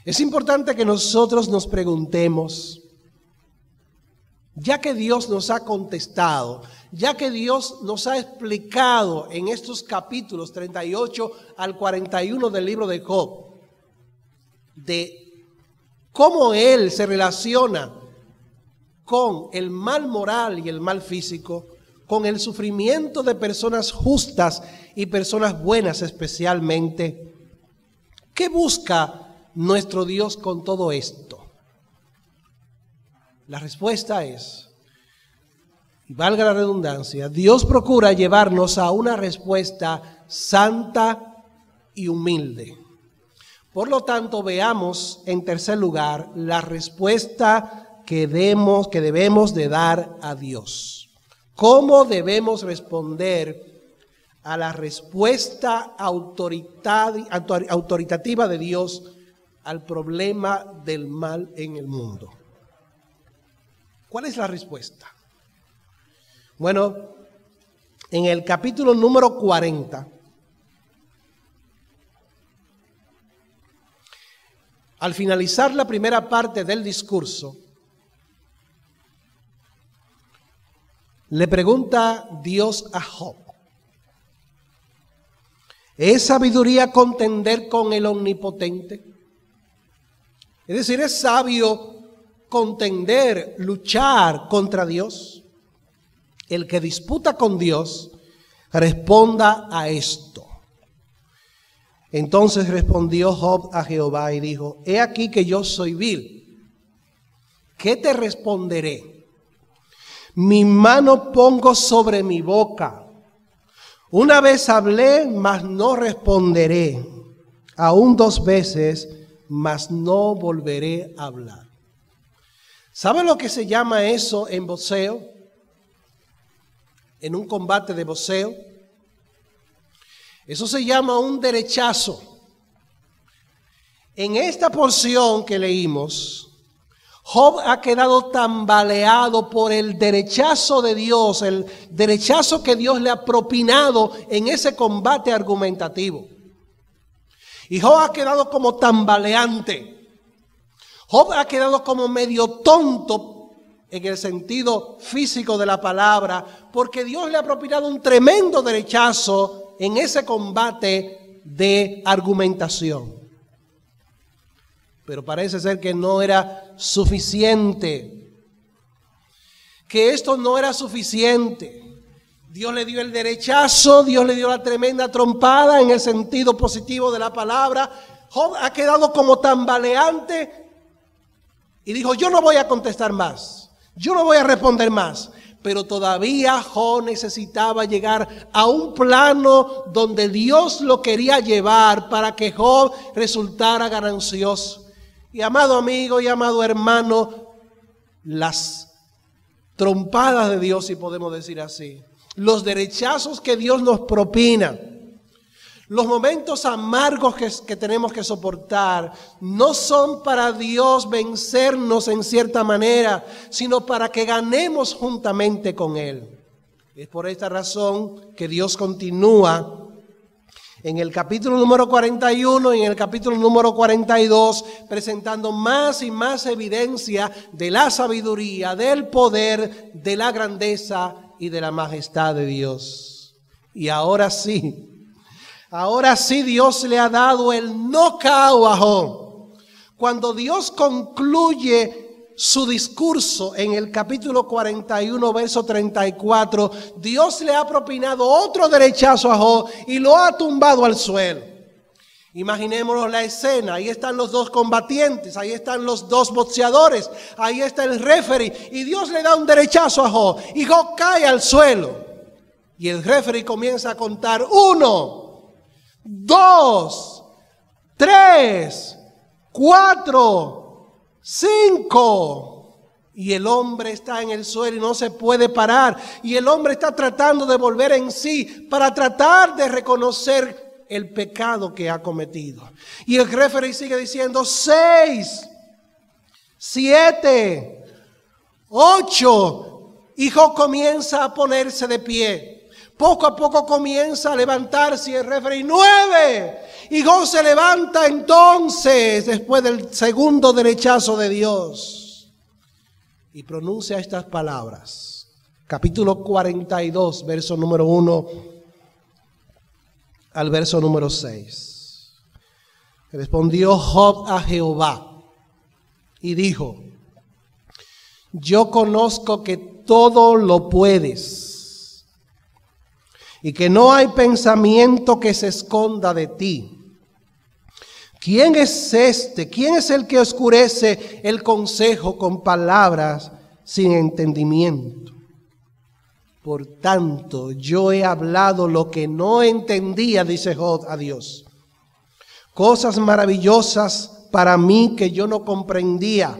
es importante que nosotros nos preguntemos, ya que Dios nos ha contestado, ya que Dios nos ha explicado en estos capítulos 38 al 41 del libro de Job, de cómo Él se relaciona con el mal moral y el mal físico, con el sufrimiento de personas justas y personas buenas especialmente. ¿Qué busca nuestro Dios con todo esto? La respuesta es, y valga la redundancia, Dios procura llevarnos a una respuesta santa y humilde. Por lo tanto, veamos en tercer lugar la respuesta que debemos de dar a Dios. ¿Cómo debemos responder a la respuesta autoritativa de Dios al problema del mal en el mundo? ¿Cuál es la respuesta? Bueno, en el capítulo número 40, al finalizar la primera parte del discurso, le pregunta Dios a Job: ¿es sabiduría contender con el Omnipotente? Es decir, ¿es sabio contender, luchar contra Dios? El que disputa con Dios, responda a esto. Entonces respondió Job a Jehová y dijo: he aquí que yo soy vil. ¿Qué te responderé? Mi mano pongo sobre mi boca. Una vez hablé, mas no responderé. Aún 2 veces, mas no volveré a hablar. ¿Sabe lo que se llama eso en boxeo? En un combate de boxeo. Eso se llama un derechazo. En esta porción que leímos, Job ha quedado tambaleado por el derechazo de Dios, el derechazo que Dios le ha propinado en ese combate argumentativo. Y Job ha quedado como tambaleante. Job ha quedado como medio tonto en el sentido físico de la palabra, porque Dios le ha propinado un tremendo derechazo en ese combate de argumentación. Pero parece ser que no era suficiente, que esto no era suficiente. Dios le dio el derechazo, Dios le dio la tremenda trompada en el sentido positivo de la palabra. Job ha quedado como tambaleante y dijo: yo no voy a contestar más, yo no voy a responder más. Pero todavía Job necesitaba llegar a un plano donde Dios lo quería llevar para que Job resultara ganancioso. Y amado amigo y amado hermano, las trompadas de Dios, si podemos decir así, los derechazos que Dios nos propina, los momentos amargos que tenemos que soportar, no son para Dios vencernos en cierta manera, sino para que ganemos juntamente con Él. Es por esta razón que Dios continúa en el capítulo número 41 y en el capítulo número 42, presentando más y más evidencia de la sabiduría, del poder, de la grandeza y de la majestad de Dios. Y ahora sí Dios le ha dado el knockout a Job. Cuando Dios concluye su discurso en el capítulo 41, verso 34, Dios le ha propinado otro derechazo a Job y lo ha tumbado al suelo. Imaginémonos la escena: ahí están los 2 combatientes, ahí están los 2 boxeadores, ahí está el referee, y Dios le da un derechazo a Job y Job cae al suelo. Y el referee comienza a contar: 1, 2, 3, 4, 5. Y el hombre está en el suelo y no se puede parar. Y el hombre está tratando de volver en sí para tratar de reconocer el pecado que ha cometido. Y el referee sigue diciendo: 6, 7, 8, Y Job comienza a ponerse de pie. Poco a poco comienza a levantarse y el referee 9. Y Job se levanta entonces después del segundo derechazo de Dios. Y pronuncia estas palabras. Capítulo 42, verso número 1 al verso número 6. Respondió Job a Jehová y dijo: yo conozco que todo lo puedes y que no hay pensamiento que se esconda de ti. ¿Quién es este? ¿Quién es el que oscurece el consejo con palabras sin entendimiento? Por tanto, yo he hablado lo que no entendía, dice Job a Dios. Cosas maravillosas para mí que yo no comprendía.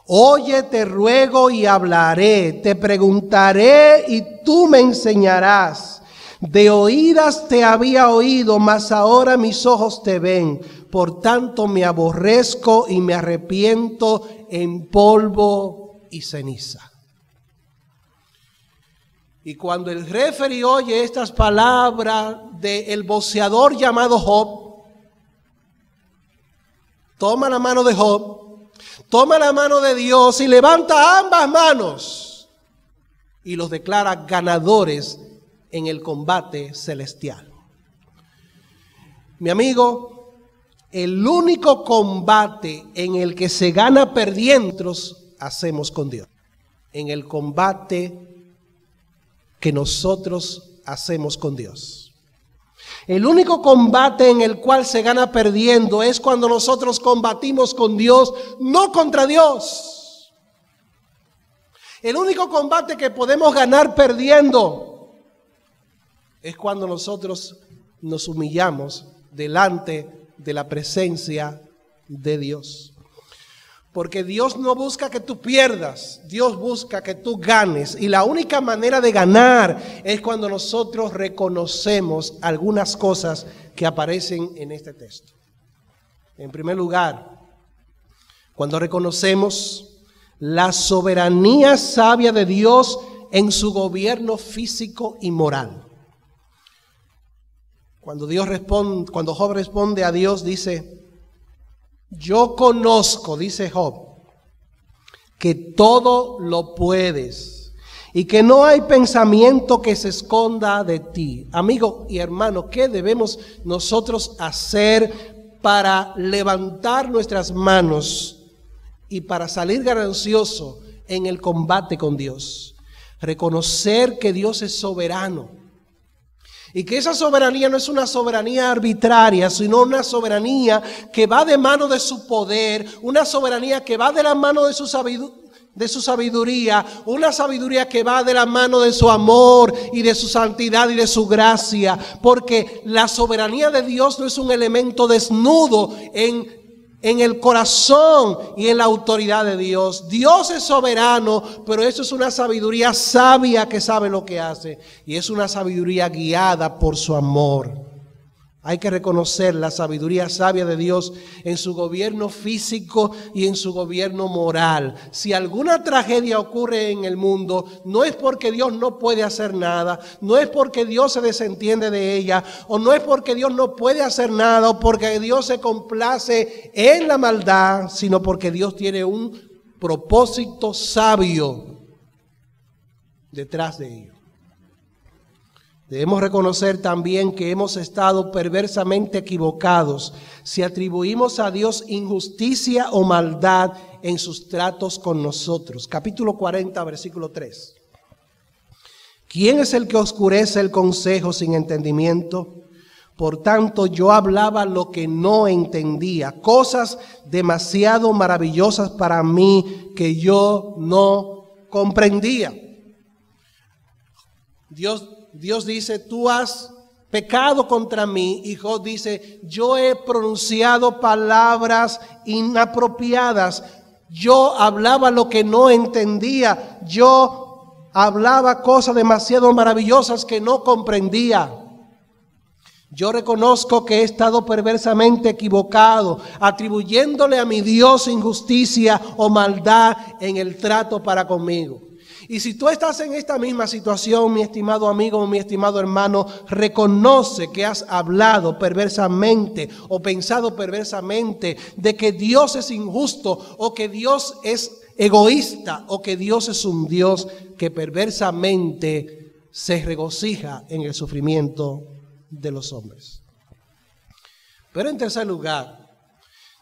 Oye, te ruego y hablaré, te preguntaré y tú me enseñarás. De oídas te había oído, mas ahora mis ojos te ven. Por tanto me aborrezco y me arrepiento en polvo y ceniza. Y cuando el referee oye estas palabras del boxeador llamado Job, toma la mano de Job, toma la mano de Dios y levanta ambas manos y los declara ganadores en el combate celestial. Mi amigo, el único combate en el que se gana perdiendo hacemos con Dios. En el combate que nosotros hacemos con Dios. El único combate en el cual se gana perdiendo es cuando nosotros combatimos con Dios, no contra Dios. El único combate que podemos ganar perdiendo es cuando nosotros nos humillamos delante de la presencia de Dios. Porque Dios no busca que tú pierdas, Dios busca que tú ganes. Y la única manera de ganar es cuando nosotros reconocemos algunas cosas que aparecen en este texto. En primer lugar, cuando reconocemos la soberanía sabia de Dios en su gobierno físico y moral. Cuando Job responde a Dios, dice: yo conozco, dice Job, que todo lo puedes y que no hay pensamiento que se esconda de ti. Amigo y hermano, ¿qué debemos nosotros hacer para levantar nuestras manos y para salir ganancioso en el combate con Dios? Reconocer que Dios es soberano. Y que esa soberanía no es una soberanía arbitraria, sino una soberanía que va de mano de su poder, una soberanía que va de la mano de su sabiduría, una sabiduría que va de la mano de su amor y de su santidad y de su gracia. Porque la soberanía de Dios no es un elemento desnudo en el corazón y en la autoridad de Dios. Dios es soberano, pero eso es una sabiduría sabia que sabe lo que hace. Y es una sabiduría guiada por su amor. Hay que reconocer la sabiduría sabia de Dios en su gobierno físico y en su gobierno moral. Si alguna tragedia ocurre en el mundo, no es porque Dios no puede hacer nada, no es porque Dios se desentiende de ella, o no es porque Dios no puede hacer nada, o porque Dios se complace en la maldad, sino porque Dios tiene un propósito sabio detrás de ello. Debemos reconocer también que hemos estado perversamente equivocados si atribuimos a Dios injusticia o maldad en sus tratos con nosotros. Capítulo 40, versículo 3. ¿Quién es el que oscurece el consejo sin entendimiento? Por tanto, yo hablaba lo que no entendía, cosas demasiado maravillosas para mí que yo no comprendía. Dios dice: tú has pecado contra mí. Y Job dice: yo he pronunciado palabras inapropiadas. Yo hablaba lo que no entendía. Yo hablaba cosas demasiado maravillosas que no comprendía. Yo reconozco que he estado perversamente equivocado, atribuyéndole a mi Dios injusticia o maldad en el trato para conmigo. Y si tú estás en esta misma situación, mi estimado amigo, mi estimado hermano, reconoce que has hablado perversamente o pensado perversamente de que Dios es injusto o que Dios es egoísta o que Dios es un Dios que perversamente se regocija en el sufrimiento de los hombres. Pero en tercer lugar,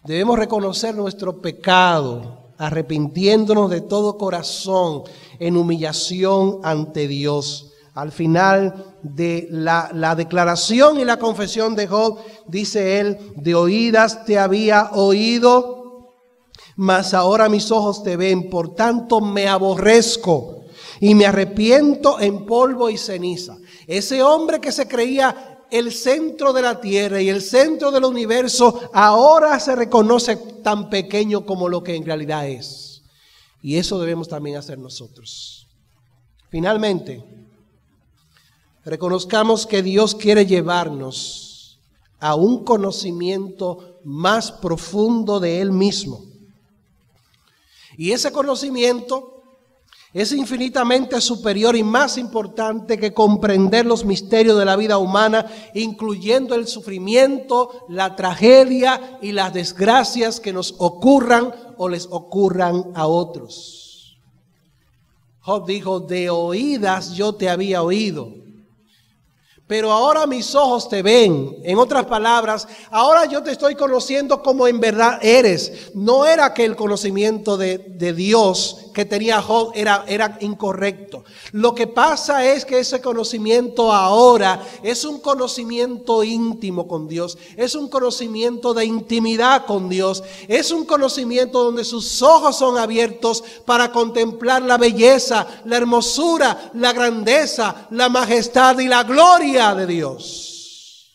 debemos reconocer nuestro pecado, arrepintiéndonos de todo corazón en humillación ante Dios. Al final de la declaración y la confesión de Job, dice él: de oídas te había oído, mas ahora mis ojos te ven, por tanto me aborrezco y me arrepiento en polvo y ceniza. Ese hombre que se creía el centro de la tierra y el centro del universo, ahora se reconoce tan pequeño como lo que en realidad es. Y eso debemos también hacer nosotros. Finalmente, reconozcamos que Dios quiere llevarnos a un conocimiento más profundo de Él mismo. Y ese conocimiento es infinitamente superior y más importante que comprender los misterios de la vida humana, incluyendo el sufrimiento, la tragedia y las desgracias que nos ocurran o les ocurran a otros. Job dijo: de oídas yo te había oído, pero ahora mis ojos te ven. En otras palabras, ahora yo te estoy conociendo como en verdad eres. No era que el conocimiento de Dios que tenía Job era incorrecto. Lo que pasa es que ese conocimiento ahora es un conocimiento íntimo con Dios. Es un conocimiento de intimidad con Dios. Es un conocimiento donde sus ojos son abiertos para contemplar la belleza, la hermosura, la grandeza, la majestad y la gloria de Dios.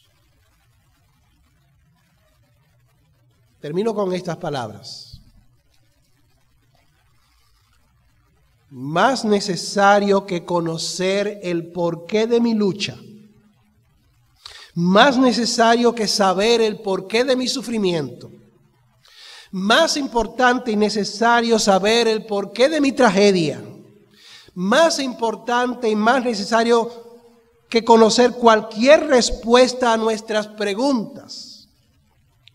Termino con estas palabras. Más necesario que conocer el porqué de mi lucha, más necesario que saber el porqué de mi sufrimiento, más importante y necesario saber el porqué de mi tragedia, más importante y más necesario que conocer cualquier respuesta a nuestras preguntas,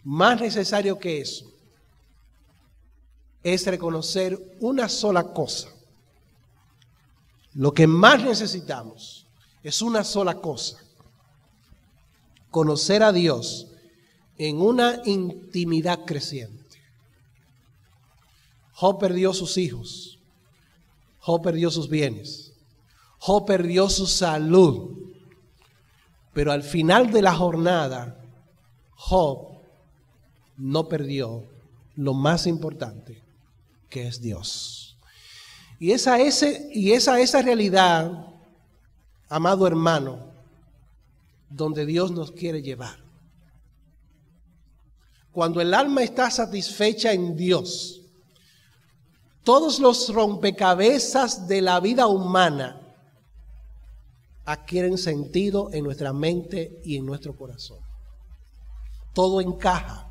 más necesario que eso es reconocer una sola cosa. Lo que más necesitamos es una sola cosa: conocer a Dios en una intimidad creciente. Job perdió sus hijos, Job perdió sus bienes, Job perdió su salud, pero al final de la jornada, Job no perdió lo más importante, que es Dios. Y esa realidad, amado hermano, donde Dios nos quiere llevar. Cuando el alma está satisfecha en Dios, todos los rompecabezas de la vida humana adquieren sentido en nuestra mente y en nuestro corazón. Todo encaja.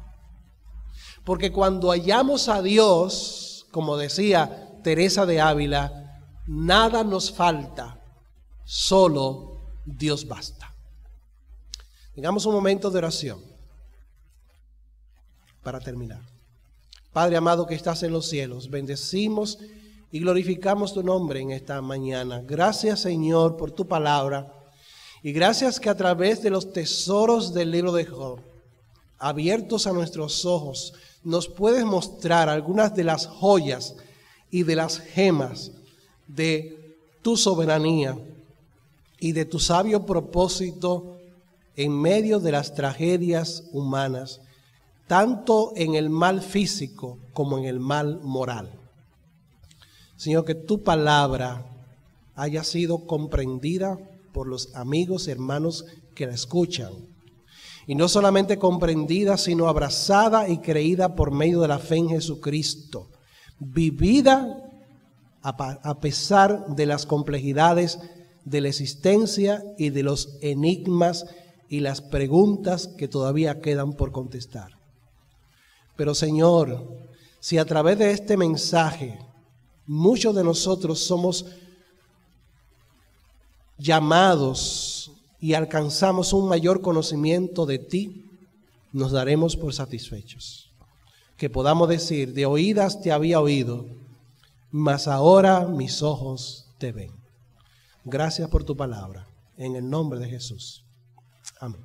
Porque cuando hallamos a Dios, como decía Teresa de Ávila, nada nos falta, solo Dios basta. Tengamos un momento de oración para terminar. Padre amado que estás en los cielos, bendecimos y glorificamos tu nombre en esta mañana. Gracias, Señor, por tu palabra, y gracias que a través de los tesoros del libro de Job, abiertos a nuestros ojos, nos puedes mostrar algunas de las joyas y de las gemas de tu soberanía y de tu sabio propósito en medio de las tragedias humanas, tanto en el mal físico como en el mal moral. Señor, que tu palabra haya sido comprendida por los amigos y hermanos que la escuchan, y no solamente comprendida, sino abrazada y creída por medio de la fe en Jesucristo, vivida a pesar de las complejidades de la existencia y de los enigmas y las preguntas que todavía quedan por contestar. Pero Señor, si a través de este mensaje muchos de nosotros somos llamados y alcanzamos un mayor conocimiento de ti, nos daremos por satisfechos. Que podamos decir, de oídas te había oído, mas ahora mis ojos te ven. Gracias por tu palabra, en el nombre de Jesús. Amén.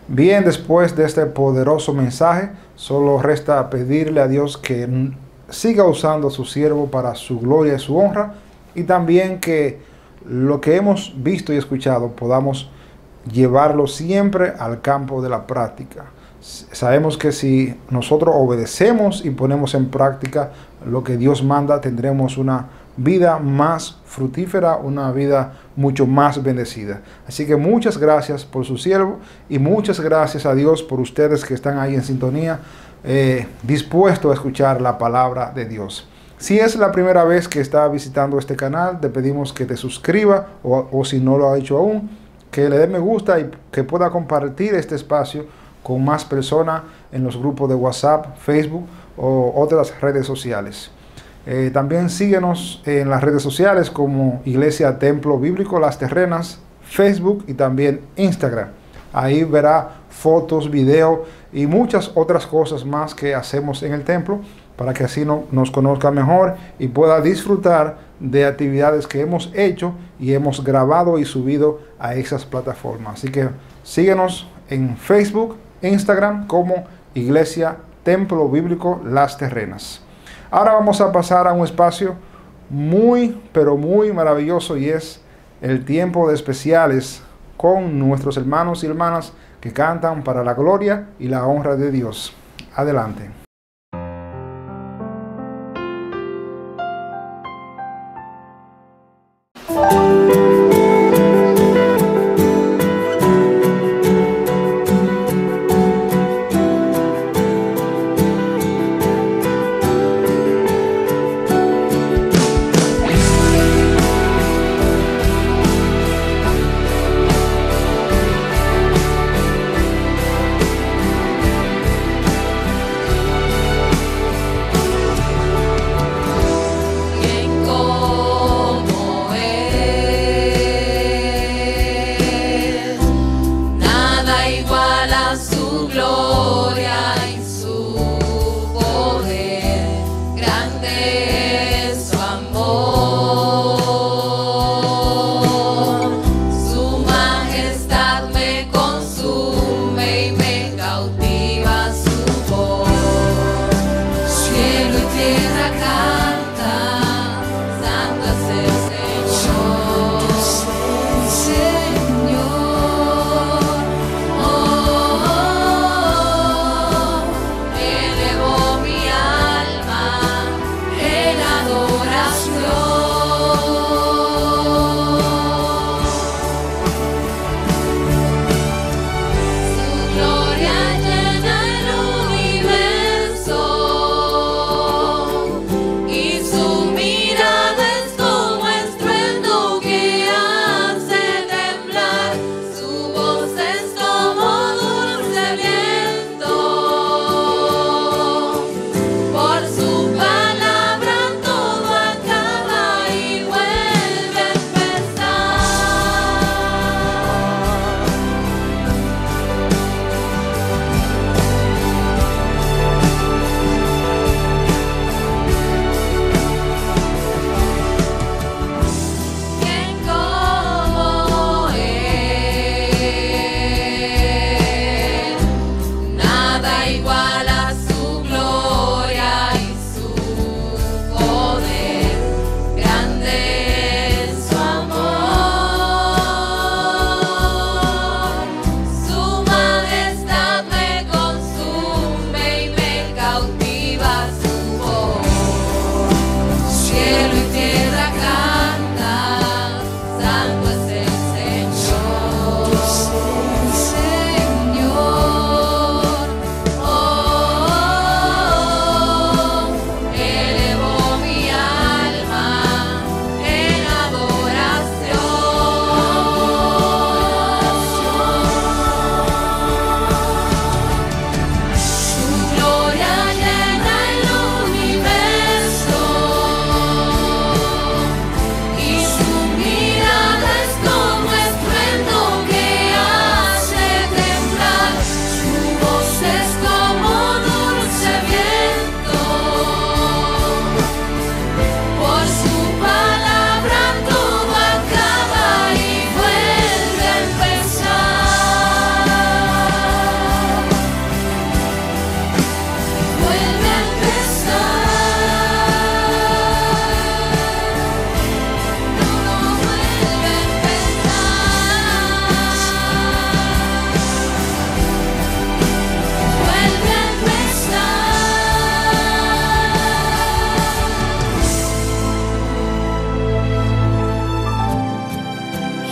Bien, después de este poderoso mensaje, solo resta pedirle a Dios que siga usando a su siervo para su gloria y su honra, y también que lo que hemos visto y escuchado podamos llevarlo siempre al campo de la práctica. Sabemos que si nosotros obedecemos y ponemos en práctica lo que Dios manda, tendremos una vida más fructífera, una vida mucho más bendecida. Así que muchas gracias por su siervo y muchas gracias a Dios por ustedes que están ahí en sintonía, dispuestos a escuchar la palabra de Dios. Si es la primera vez que está visitando este canal, te pedimos que te suscribas o si no lo ha hecho aún, que le dé me gusta y que pueda compartir este espacio con más personas en los grupos de WhatsApp, Facebook o otras redes sociales. También síguenos en las redes sociales como Iglesia Templo Bíblico Las Terrenas, Facebook y también Instagram. Ahí verá fotos, videos y muchas otras cosas más que hacemos en el templo para que así nos conozca mejor y pueda disfrutar de actividades que hemos hecho y hemos grabado y subido a esas plataformas. Así que síguenos en Facebook, Instagram como Iglesia Templo Bíblico Las Terrenas. Ahora vamos a pasar a un espacio muy, pero muy maravilloso y es el tiempo de especiales con nuestros hermanos y hermanas que cantan para la gloria y la honra de Dios. Adelante. ¿Quién como Él?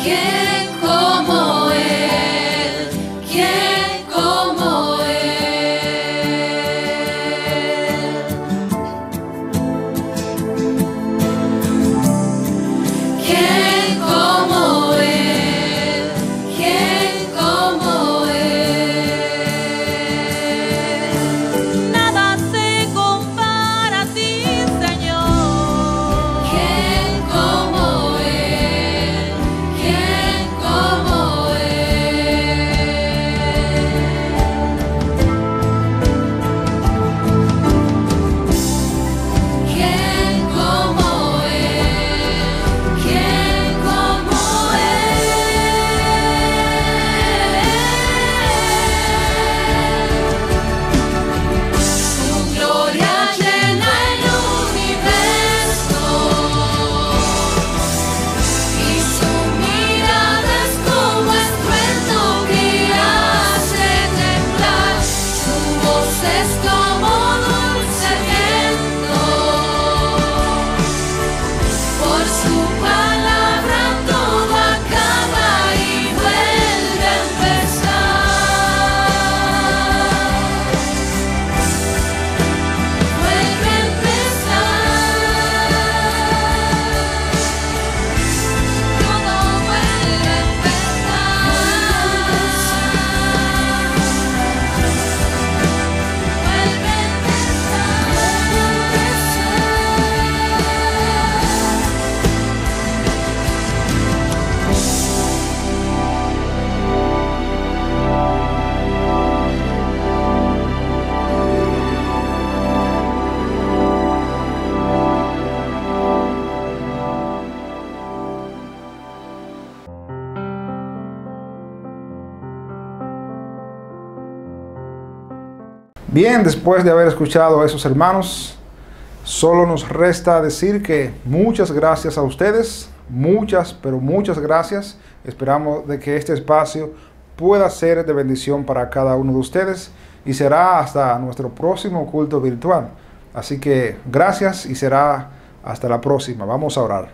¿Quién como Él? ¿Quién como Él? ¿Quién como Él? ¿Quién como Él? Nada se compara a ti, Señor. ¿Quién como Él? ¿Quién como Él? ¿Quién como Él? ¿Quién como Él? Su gloria llena el universo y su mirada es como estruendo que hace temblar. Su voz es como dulce viento. Por su palabra todo acaba y vuelve a empezar. Vuelve a empezar. Todo vuelve a empezar. Vuelve a Bien, después de haber escuchado a esos hermanos, solo nos resta decir que muchas gracias a ustedes, muchas, pero muchas gracias. Esperamos de que este espacio pueda ser de bendición para cada uno de ustedes y será hasta nuestro próximo culto virtual. Así que gracias y será hasta la próxima. Vamos a orar.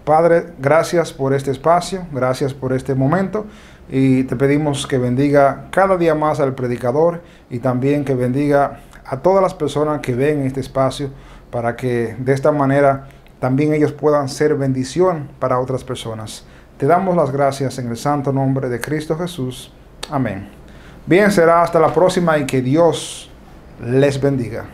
Padre, gracias por este espacio, gracias por este momento y te pedimos que bendiga cada día más al predicador y también que bendiga a todas las personas que ven este espacio para que de esta manera también ellos puedan ser bendición para otras personas. Te damos las gracias en el santo nombre de Cristo Jesús. Amén. Bien, será hasta la próxima y que Dios les bendiga.